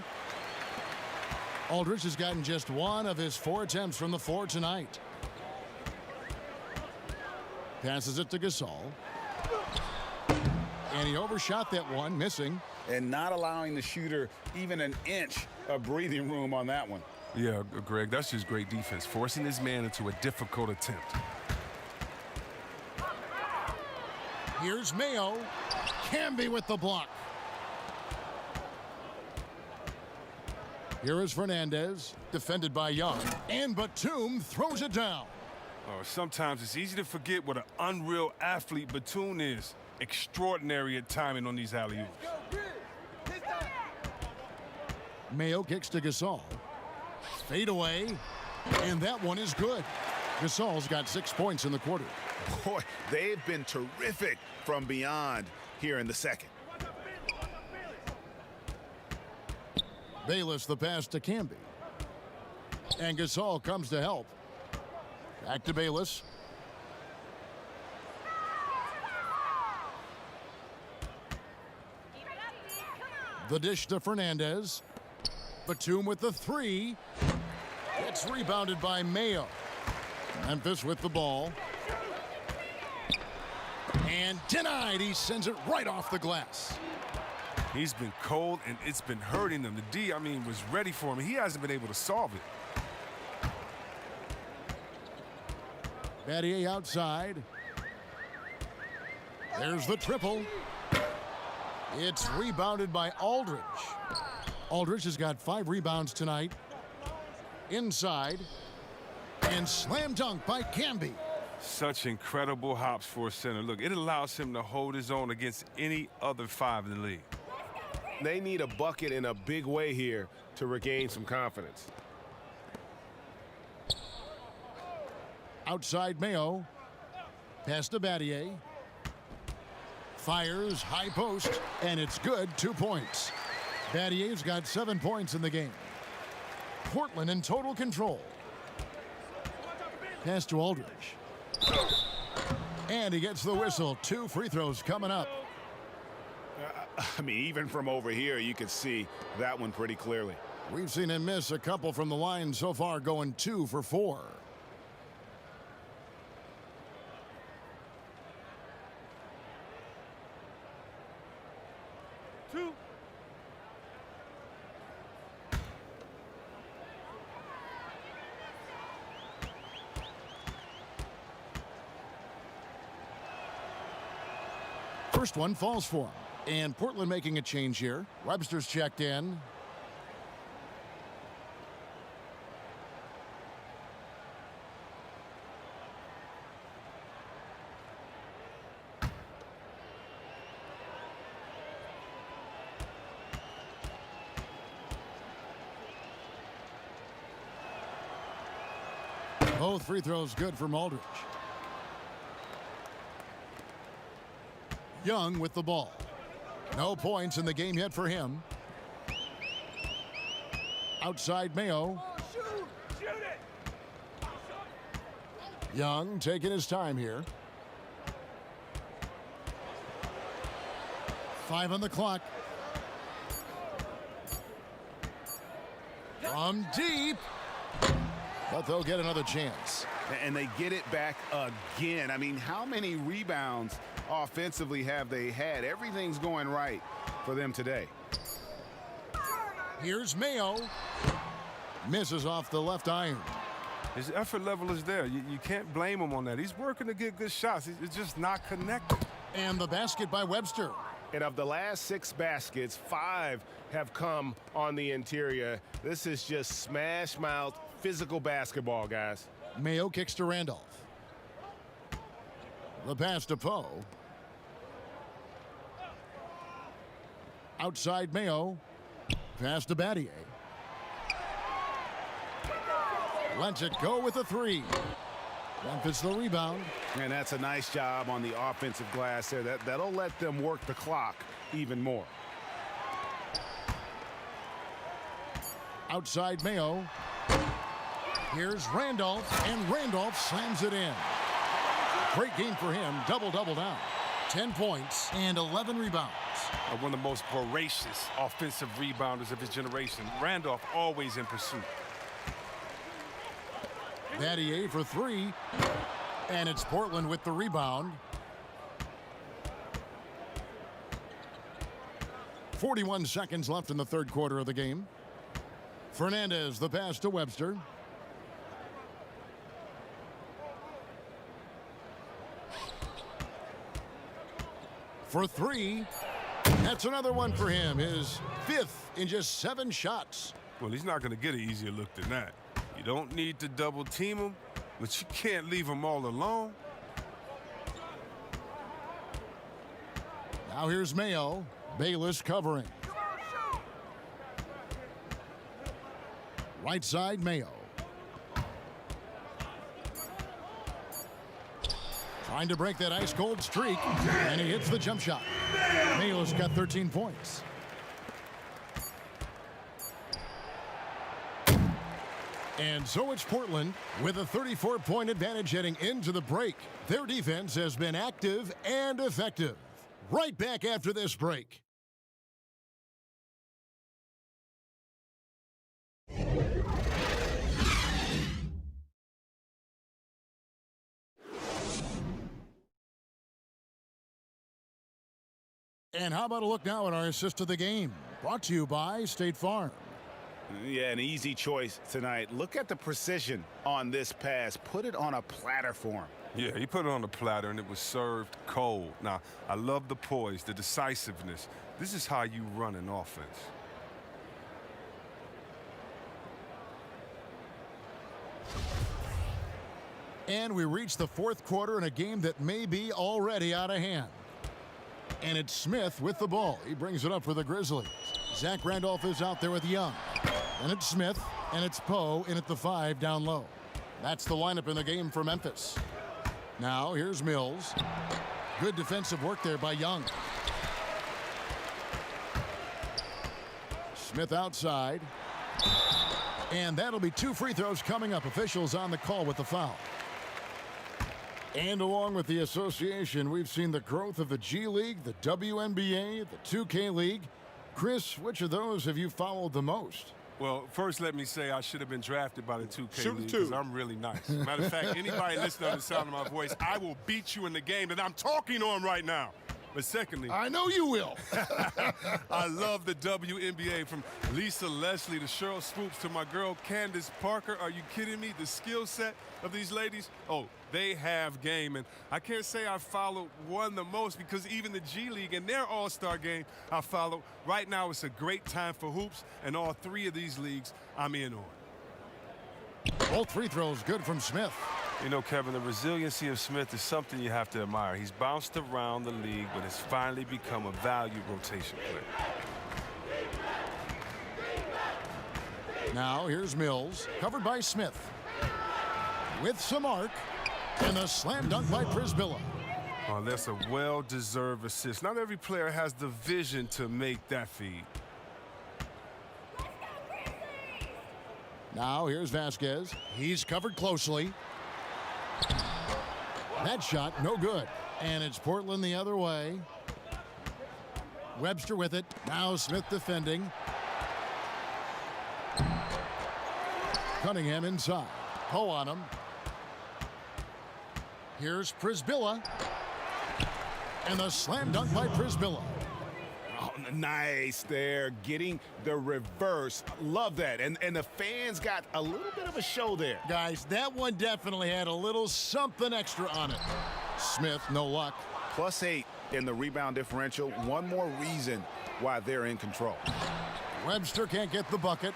Aldridge has gotten just 1 of his 4 attempts from the floor tonight. Passes it to Gasol. And he overshot that one, missing. And not allowing the shooter even an inch of breathing room on that one. Yeah, Greg, that's just great defense, forcing his man into a difficult attempt. Here's Mayo. Camby with the block. Here is Fernandez, defended by Young. And Batum throws it down. Oh, sometimes it's easy to forget what an unreal athlete Batum is. Extraordinary at timing on these alley-oops. Mayo kicks to Gasol. Fade away. And that one is good. Gasol's got 6 points in the quarter. Boy, they've been terrific from beyond here in the second. Bayless the pass to Camby. And Gasol comes to help. Back to Bayless. The dish to Fernandez. Batum with the three. It's rebounded by Mayo. Memphis with the ball. And denied. He sends it right off the glass. He's been cold, and it's been hurting him. The D, was ready for him. He hasn't been able to solve it. Battier outside. There's the triple. It's rebounded by Aldridge. Aldridge has got 5 rebounds tonight. Inside. And slam dunk by Camby. Such incredible hops for a center. Look, it allows him to hold his own against any other 5 in the league. They need a bucket in a big way here to regain some confidence. Outside Mayo. Pass to Battier. Fires high post, and it's good. 2 points. Battier's got 7 points in the game. Portland in total control. Pass to Aldridge. And he gets the whistle. 2 free throws coming up. Even from over here, you can see that one pretty clearly. We've seen him miss a couple from the line so far, going 2 for 4. First one falls for him. And Portland making a change here. Webster's checked in. Both free throws good from Aldridge. Young with the ball. No points in the game yet for him. Outside Mayo. Shoot it. Young taking his time here. 5 on the clock. From deep. But they'll get another chance. And they get it back again. How many rebounds offensively have they had? Everything's going right for them today. Here's Mayo. Misses off the left iron. His effort level is there. You can't blame him on that. He's working to get good shots. It's just not connected. And the basket by Webster. And of the last 6 baskets, 5 have come on the interior. This is just smash mouth physical basketball, guys. Mayo kicks to Randolph. The pass to Poe. Outside Mayo. Pass to Battier. Lets it go with a 3. Memphis the rebound. And that's a nice job on the offensive glass there. That'll let them work the clock even more. Outside Mayo. Here's Randolph, and Randolph slams it in. Great game for him. Double-double down. 10 points and 11 rebounds. One of the most voracious offensive rebounders of his generation. Randolph always in pursuit. Battier for 3. And it's Portland with the rebound. 41 seconds left in the third quarter of the game. Fernandez, the pass to Webster. For three. That's another one for him. His fifth in just 7 shots. Well, he's not going to get an easier look than that. You don't need to double team him, but you can't leave him all alone. Now here's Mayo. Bayless covering. Right side, Mayo. Trying to break that ice-cold streak, and he hits the jump shot. Mayo's got 13 points. And so it's Portland with a 34-point advantage heading into the break. Their defense has been active and effective. Right back after this break. And how about a look now at our assist of the game? Brought to you by State Farm. Yeah, an easy choice tonight. Look at the precision on this pass. Put it on a platter for him. Yeah, he put it on the platter, and it was served cold. Now, I love the poise, the decisiveness. This is how you run an offense. And we reach the fourth quarter in a game that may be already out of hand. And it's Smith with the ball. He brings it up for the Grizzlies. Zach Randolph is out there with Young. And it's Smith, and it's Poe in at the 5 down low. That's the lineup in the game for Memphis. Now here's Mills. Good defensive work there by Young. Smith outside. And that'll be 2 free throws coming up. Officials on the call with the foul. And along with the association, we've seen the growth of the G League, the WNBA, the 2K League. Chris, which of those have you followed the most? Well, first let me say I should have been drafted by the 2K Shooting League two. because I'm really nice. Matter of fact, anybody listening to the sound of my voice, I will beat you in the game that I'm talking on right now. But secondly, I know you will. I love the WNBA, from Lisa Leslie to Cheryl Swoops to my girl Candace Parker. Are you kidding me? The skill set of these ladies, oh, they have game. And I can't say I followed one the most because even the G League and their all-star game I followed. Right now it's a great time for hoops, and all 3 of these leagues I'm in on. Both free throws good from Smith. You know, Kevin, the resiliency of Smith is something you have to admire. He's bounced around the league, but has finally become a valued rotation player. Now here's Mills, covered by Smith. With some arc, and a slam dunk by Prisbilla. Oh, that's a well-deserved assist. Not every player has the vision to make that feed. Now here's Vasquez. He's covered closely. That shot, no good. And it's Portland the other way. Webster with it. Now Smith defending. Cunningham inside. Poe on him. Here's Prisbilla. And the slam dunk by Prisbilla. Oh, nice there, getting the reverse. Love that. And the fans got a little bit of a show there. Guys, that one definitely had a little something extra on it. Smith, no luck. +8 in the rebound differential. One more reason why they're in control. Webster can't get the bucket.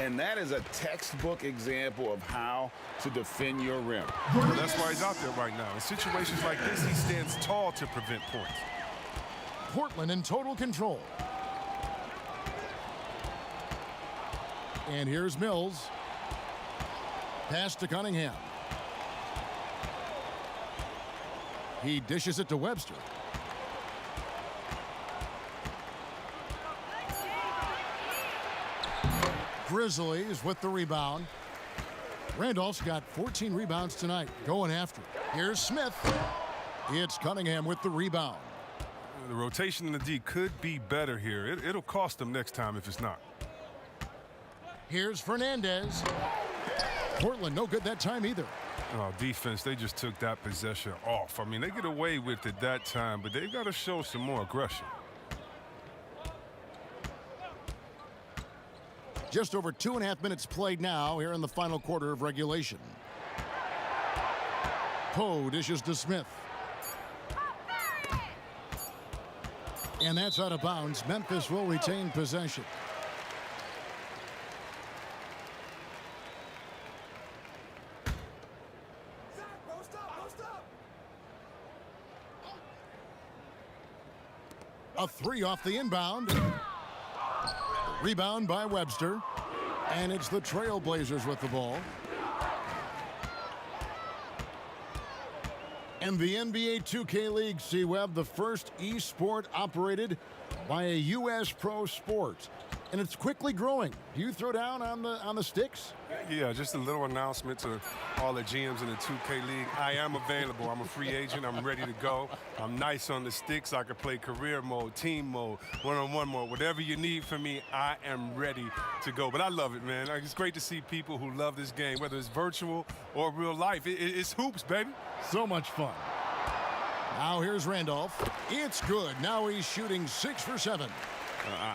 And that is a textbook example of how to defend your rim. Well, that's why he's out there right now. In situations like this, he stands tall to prevent points. Portland in total control. And here's Mills. Pass to Cunningham. He dishes it to Webster. Grizzlies with the rebound. Randolph's got 14 rebounds tonight, going after it. Here's Smith. It's Cunningham with the rebound. The rotation in the D could be better here. It'll cost them next time if it's not. Here's Fernandez. Portland no good that time either. Oh, defense, they just took that possession off. I mean, they get away with it that time, but they've got to show some more aggression. Just over 2.5 minutes played now here in the final quarter of regulation. Poe dishes to Smith. And that's out of bounds. Memphis will retain possession. A three off the inbound. Rebound by Webster. And it's the Trailblazers with the ball. And the NBA 2K League, C-Web, the first e-sport operated by a U.S. pro sport. And it's quickly growing. Do you throw down on the sticks? Yeah, just a little announcement to all the GMs in the 2K League. I am available. I'm a free agent. I'm ready to go. I'm nice on the sticks. I can play career mode, team mode, one-on-one mode. Whatever you need from me, I am ready to go. But I love it, man. It's great to see people who love this game, whether it's virtual or real life. It's hoops, baby. So much fun. Now here's Randolph. It's good. Now he's shooting 6 for 7.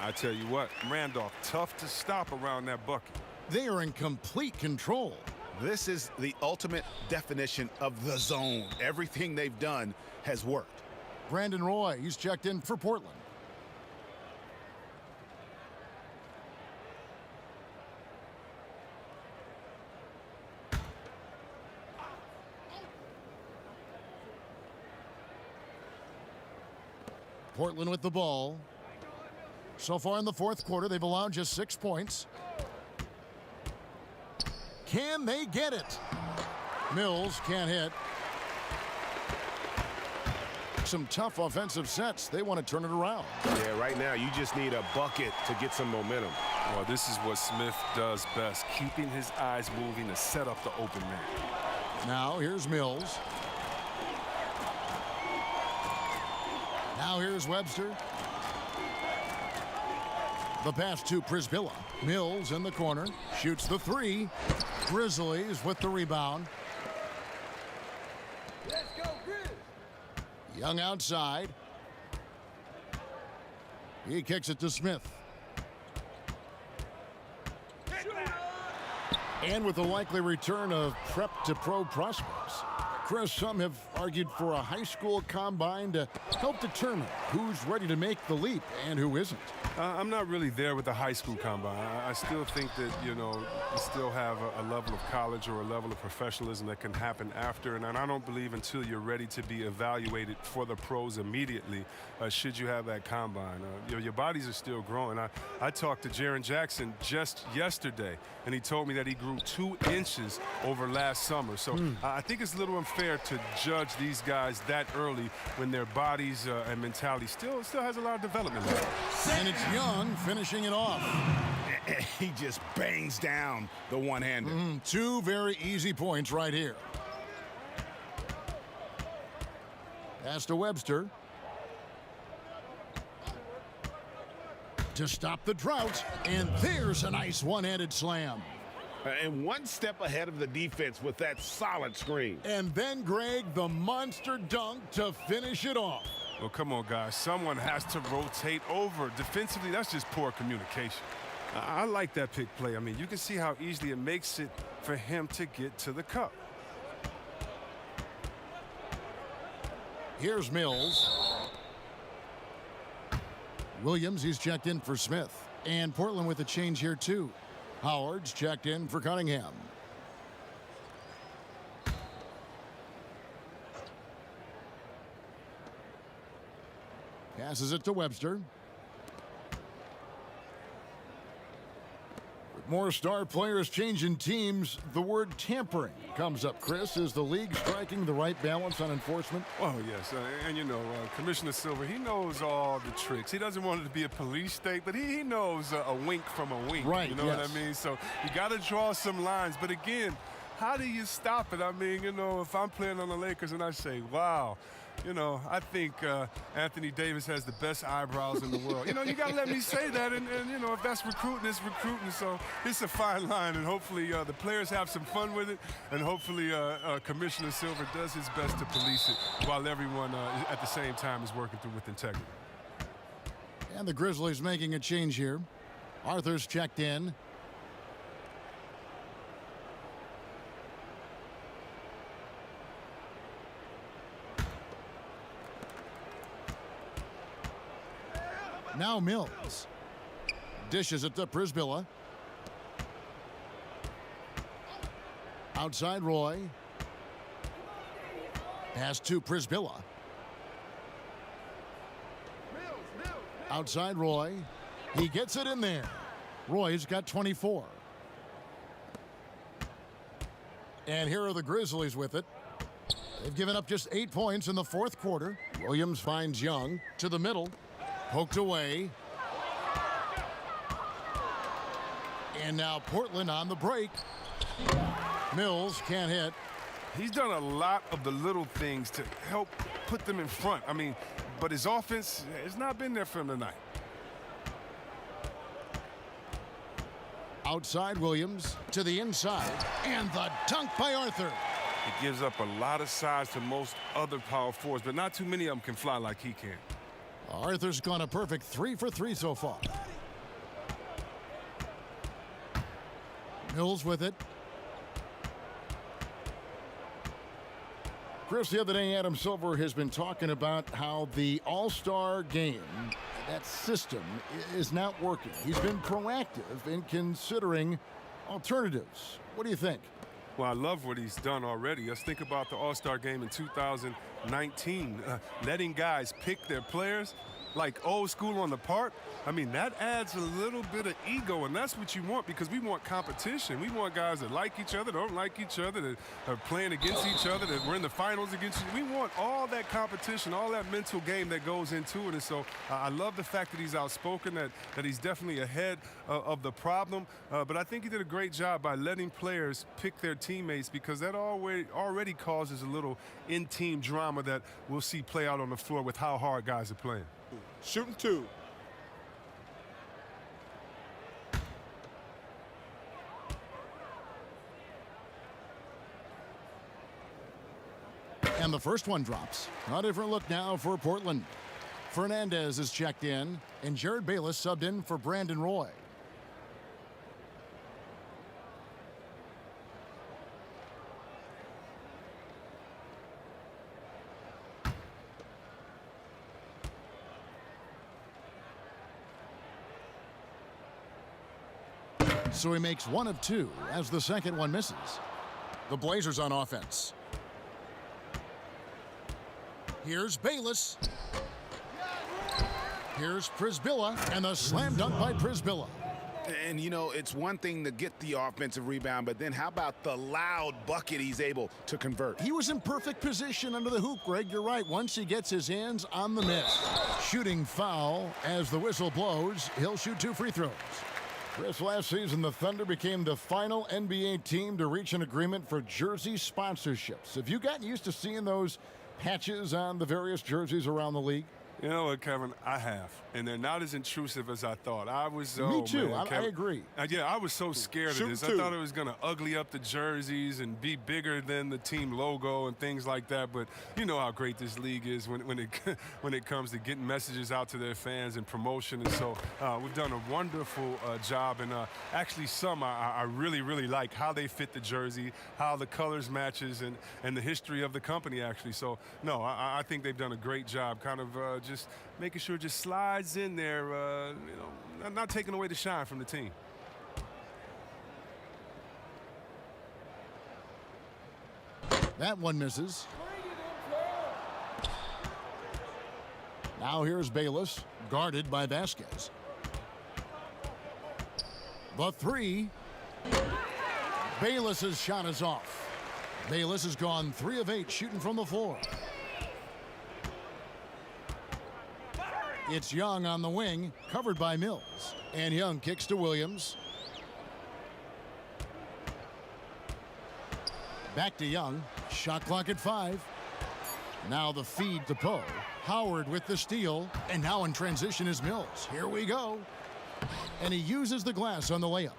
I tell you what, Randolph, tough to stop around that bucket. They are in complete control. This is the ultimate definition of the zone. Everything they've done has worked. Brandon Roy, he's checked in for Portland. Portland with the ball. So far in the fourth quarter, they've allowed just 6 points. Can they get it? Mills can't hit. Some tough offensive sets. They want to turn it around. Yeah, right now you just need a bucket to get some momentum. Well, this is what Smith does best, keeping his eyes moving to set up the open man. Now here's Mills. Now here's Webster. The pass to Prisbilla. Mills in the corner. Shoots the three. Grizzlies with the rebound. Let's go, Grizz. Young outside. He kicks it to Smith. And with the likely return of prep to pro prospects, Chris, some have argued for a high school combine to help determine who's ready to make the leap and who isn't. I'm not really there with the high school combine. I still think that, you still have a level of college or a level of professionalism that can happen after. And I don't believe until you're ready to be evaluated for the pros immediately, should you have that combine. Your bodies are still growing. I talked to Jaren Jackson just yesterday, and he told me that he grew 2 inches over last summer. So I think it's a little unfair to judge these guys that early when their bodies and mentality still has a lot of development left. And it's Young finishing it off. He just bangs down the one-hander. 2 very easy points right here. Pass to Webster. To stop the drought. And there's a nice one-handed slam. And one step ahead of the defense with that solid screen. And then, Greg, the monster dunk to finish it off. Well, come on, guys. Someone has to rotate over. Defensively, that's just poor communication. I like that pick play. I mean, you can see how easily it makes it for him to get to the cup. Here's Mills. Williams, he's checked in for Smith. And Portland with a change here, too. Howard's checked in for Cunningham. Passes it to Webster. With more star players changing teams, the word tampering comes up, Chris. Is the league striking the right balance on enforcement? Oh, yes. And, Commissioner Silver, he knows all the tricks. He doesn't want it to be a police state, but he knows a wink from a wink. Right, You know what I mean? So you got to draw some lines. But, again, how do you stop it? I mean, you know, if I'm playing on the Lakers and I say, wow, you know, I think Anthony Davis has the best eyebrows in the world. You know, you got to let me say that. And, you know, if that's recruiting, it's recruiting. So it's a fine line. And hopefully the players have some fun with it. And hopefully Commissioner Silver does his best to police it while everyone at the same time is working through with integrity. And the Grizzlies making a change here. Arthur's checked in. Now Mills. Dishes it to Przybilla. Outside Roy. Pass to Przybilla. Outside Roy. He gets it in there. Roy's got 24. And here are the Grizzlies with it. They've given up just 8 points in the fourth quarter. Williams finds Young to the middle. Poked away. And now Portland on the break. Mills can't hit. He's done a lot of the little things to help put them in front. I mean, but his offense has not been there for him tonight. Outside Williams to the inside. And the dunk by Arthur. It gives up a lot of size to most other power forwards, but not too many of them can fly like he can. Arthur's gone a perfect 3 for 3 so far. Mills with it. Chris, the other day, Adam Silver has been talking about how the All-Star game, that system, is not working. He's been proactive in considering alternatives. What do you think? Well, I love what he's done already. Let's think about the All-Star game in 2019. Letting guys pick their players like old school on the park. I mean, that adds a little bit of ego, and that's what you want because we want competition. We want guys that like each other, don't like each other, that are playing against each other, that we're in the finals against each other. We want all that competition, all that mental game that goes into it. And so I love the fact that he's outspoken, that he's definitely ahead of the problem. But I think he did a great job by letting players pick their teammates because that already causes a little in-team drama that we'll see play out on the floor with how hard guys are playing. Shooting 2. And the first one drops. A different look now for Portland. Fernandez is checked in, and Jared Bayless subbed in for Brandon Roy. So he makes 1 of 2 as the second one misses. The Blazers on offense. Here's Bayless. Here's Przybilla, and the slam dunk by Przybilla. And, you know, it's one thing to get the offensive rebound, but then how about the loud bucket he's able to convert? He was in perfect position under the hoop, Greg. You're right. Once he gets his hands on the miss. Shooting foul as the whistle blows. He'll shoot 2 free throws. Chris, last season, the Thunder became the final NBA team to reach an agreement for jersey sponsorships. Have you gotten used to seeing those patches on the various jerseys around the league? You know what, Kevin? I have. And they're not as intrusive as I thought. I was, Me too. Man, I agree. Yeah, I was so scared of this. I thought it was going to ugly up the jerseys and be bigger than the team logo and things like that. But you know how great this league is when it comes to getting messages out to their fans and promotion. And so we've done a wonderful job. And actually some I really, really like how they fit the jersey, how the colors matches, and the history of the company, actually. So, no, I think they've done a great job kind of just making sure it just slides in there, you know, not taking away the shine from the team. That one misses. Now here's Bayless, guarded by Vasquez. The 3. Bayless's shot is off. Bayless has gone 3 of 8 shooting from the floor. It's Young on the wing, covered by Mills. And Young kicks to Williams. Back to Young. Shot clock at 5. Now the feed to Poe. Howard with the steal. And now in transition is Mills. Here we go. And he uses the glass on the layup.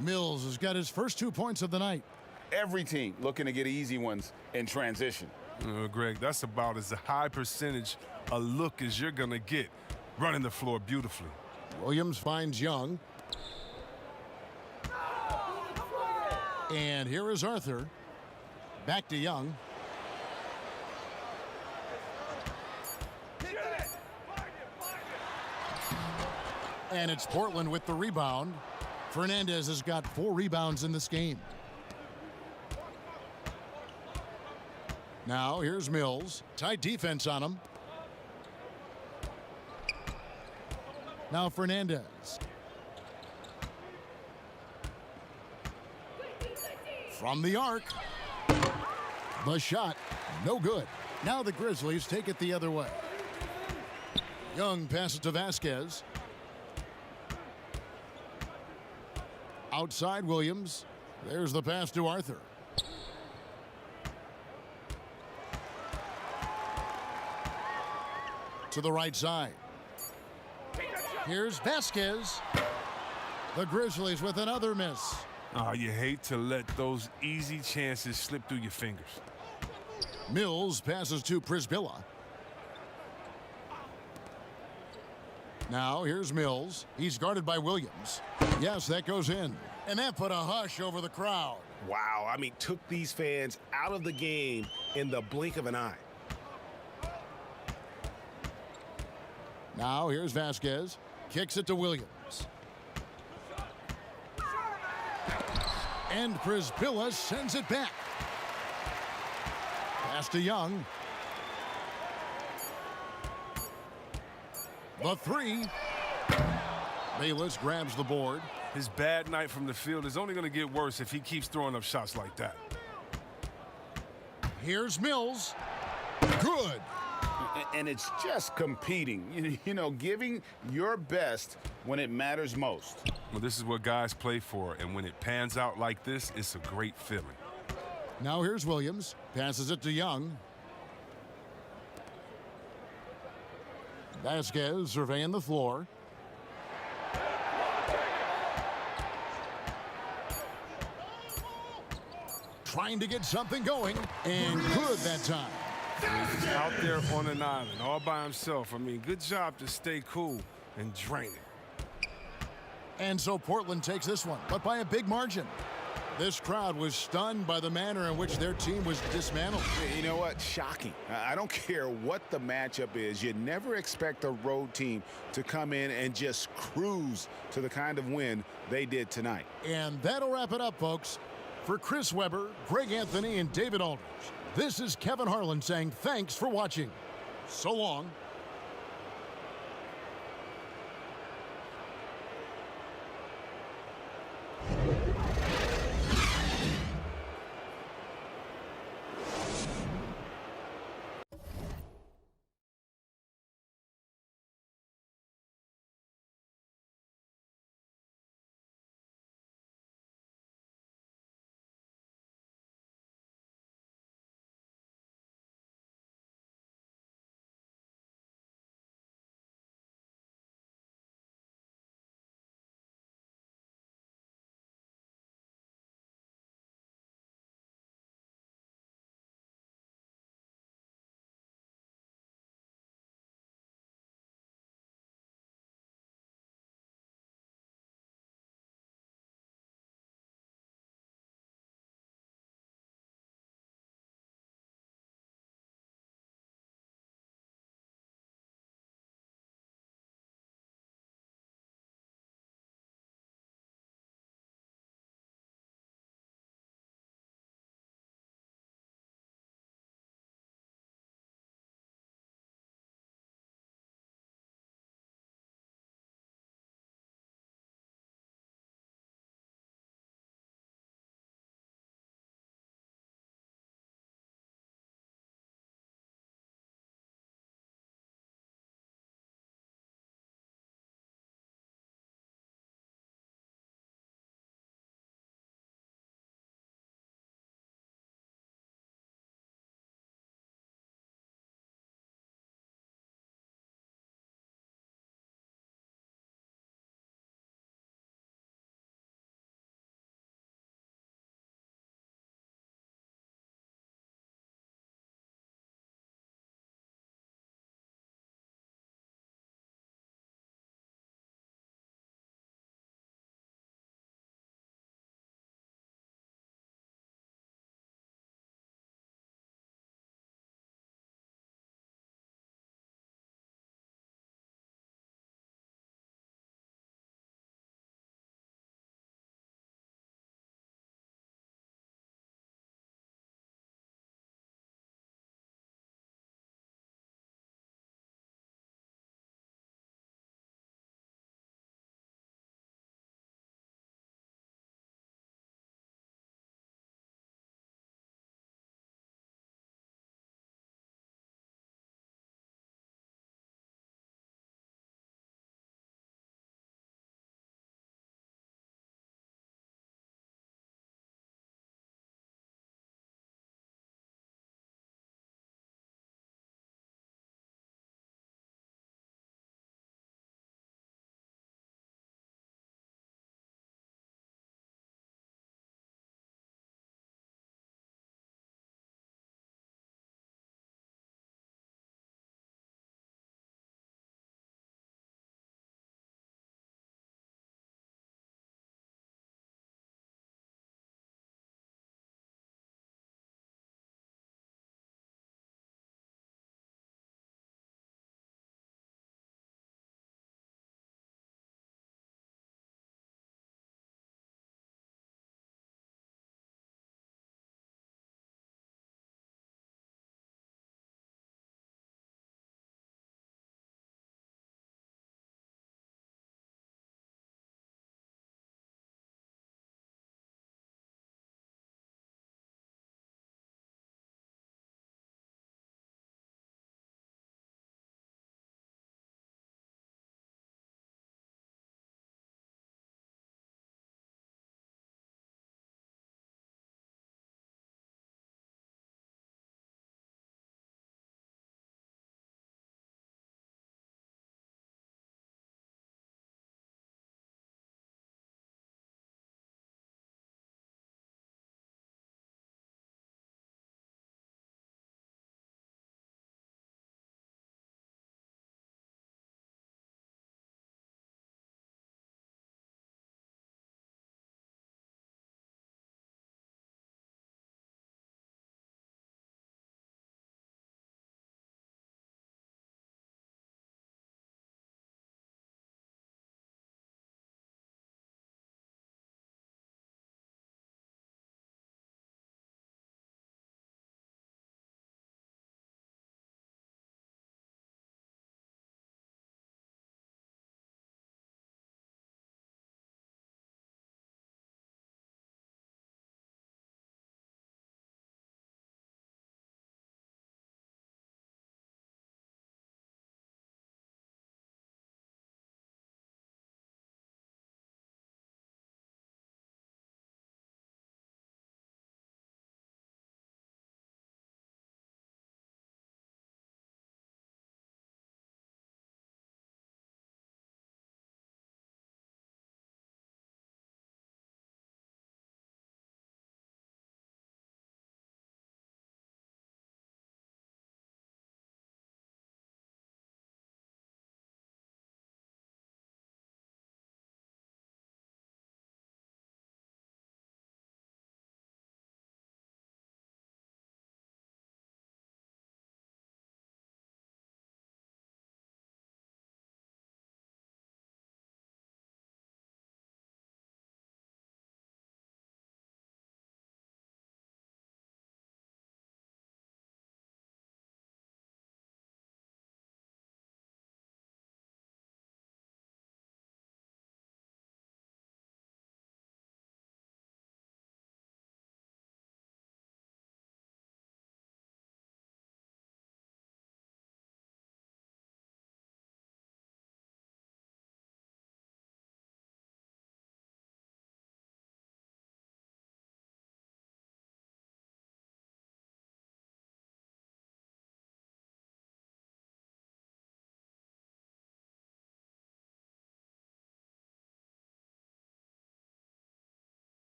Mills has got his first 2 points of the night. Every team looking to get easy ones in transition. Greg, that's about as high percentage a look as you're going to get, running the floor beautifully. Williams finds Young. And here is Arthur. Back to Young. And it's Portland with the rebound. Fernandez has got 4 rebounds in this game. Now here's Mills. Tight defense on him. Now Fernandez. From the arc. The shot, no good. Now the Grizzlies take it the other way. Young passes to Vasquez. Outside Williams. There's the pass to Arthur. To the right side. Here's Vasquez. The Grizzlies with another miss. Oh, you hate to let those easy chances slip through your fingers. Mills passes to Prisbilla. Now here's Mills. He's guarded by Williams. Yes, that goes in. And that put a hush over the crowd. Wow, I mean, took these fans out of the game in the blink of an eye. Now here's Vasquez. Kicks it to Williams. And Prisbilla sends it back. Pass to Young. The 3. Bayless grabs the board. His bad night from the field is only going to get worse if he keeps throwing up shots like that. Here's Mills. Good. And it's just competing, you know, giving your best when it matters most. Well, this is what guys play for, and when it pans out like this, it's a great feeling. Now here's Williams. Passes it to Young. Vasquez surveying the floor. Trying to get something going, and good that time. He's out there on an island all by himself. I mean, good job to stay cool and drain it. And so Portland takes this one, but by a big margin. This crowd was stunned by the manner in which their team was dismantled. You know what? Shocking. I don't care what the matchup is. You never expect a road team to come in and just cruise to the kind of win they did tonight. And that'll wrap it up, folks. For Chris Webber, Greg Anthony, and David Aldridge, this is Kevin Harlan saying thanks for watching. So long.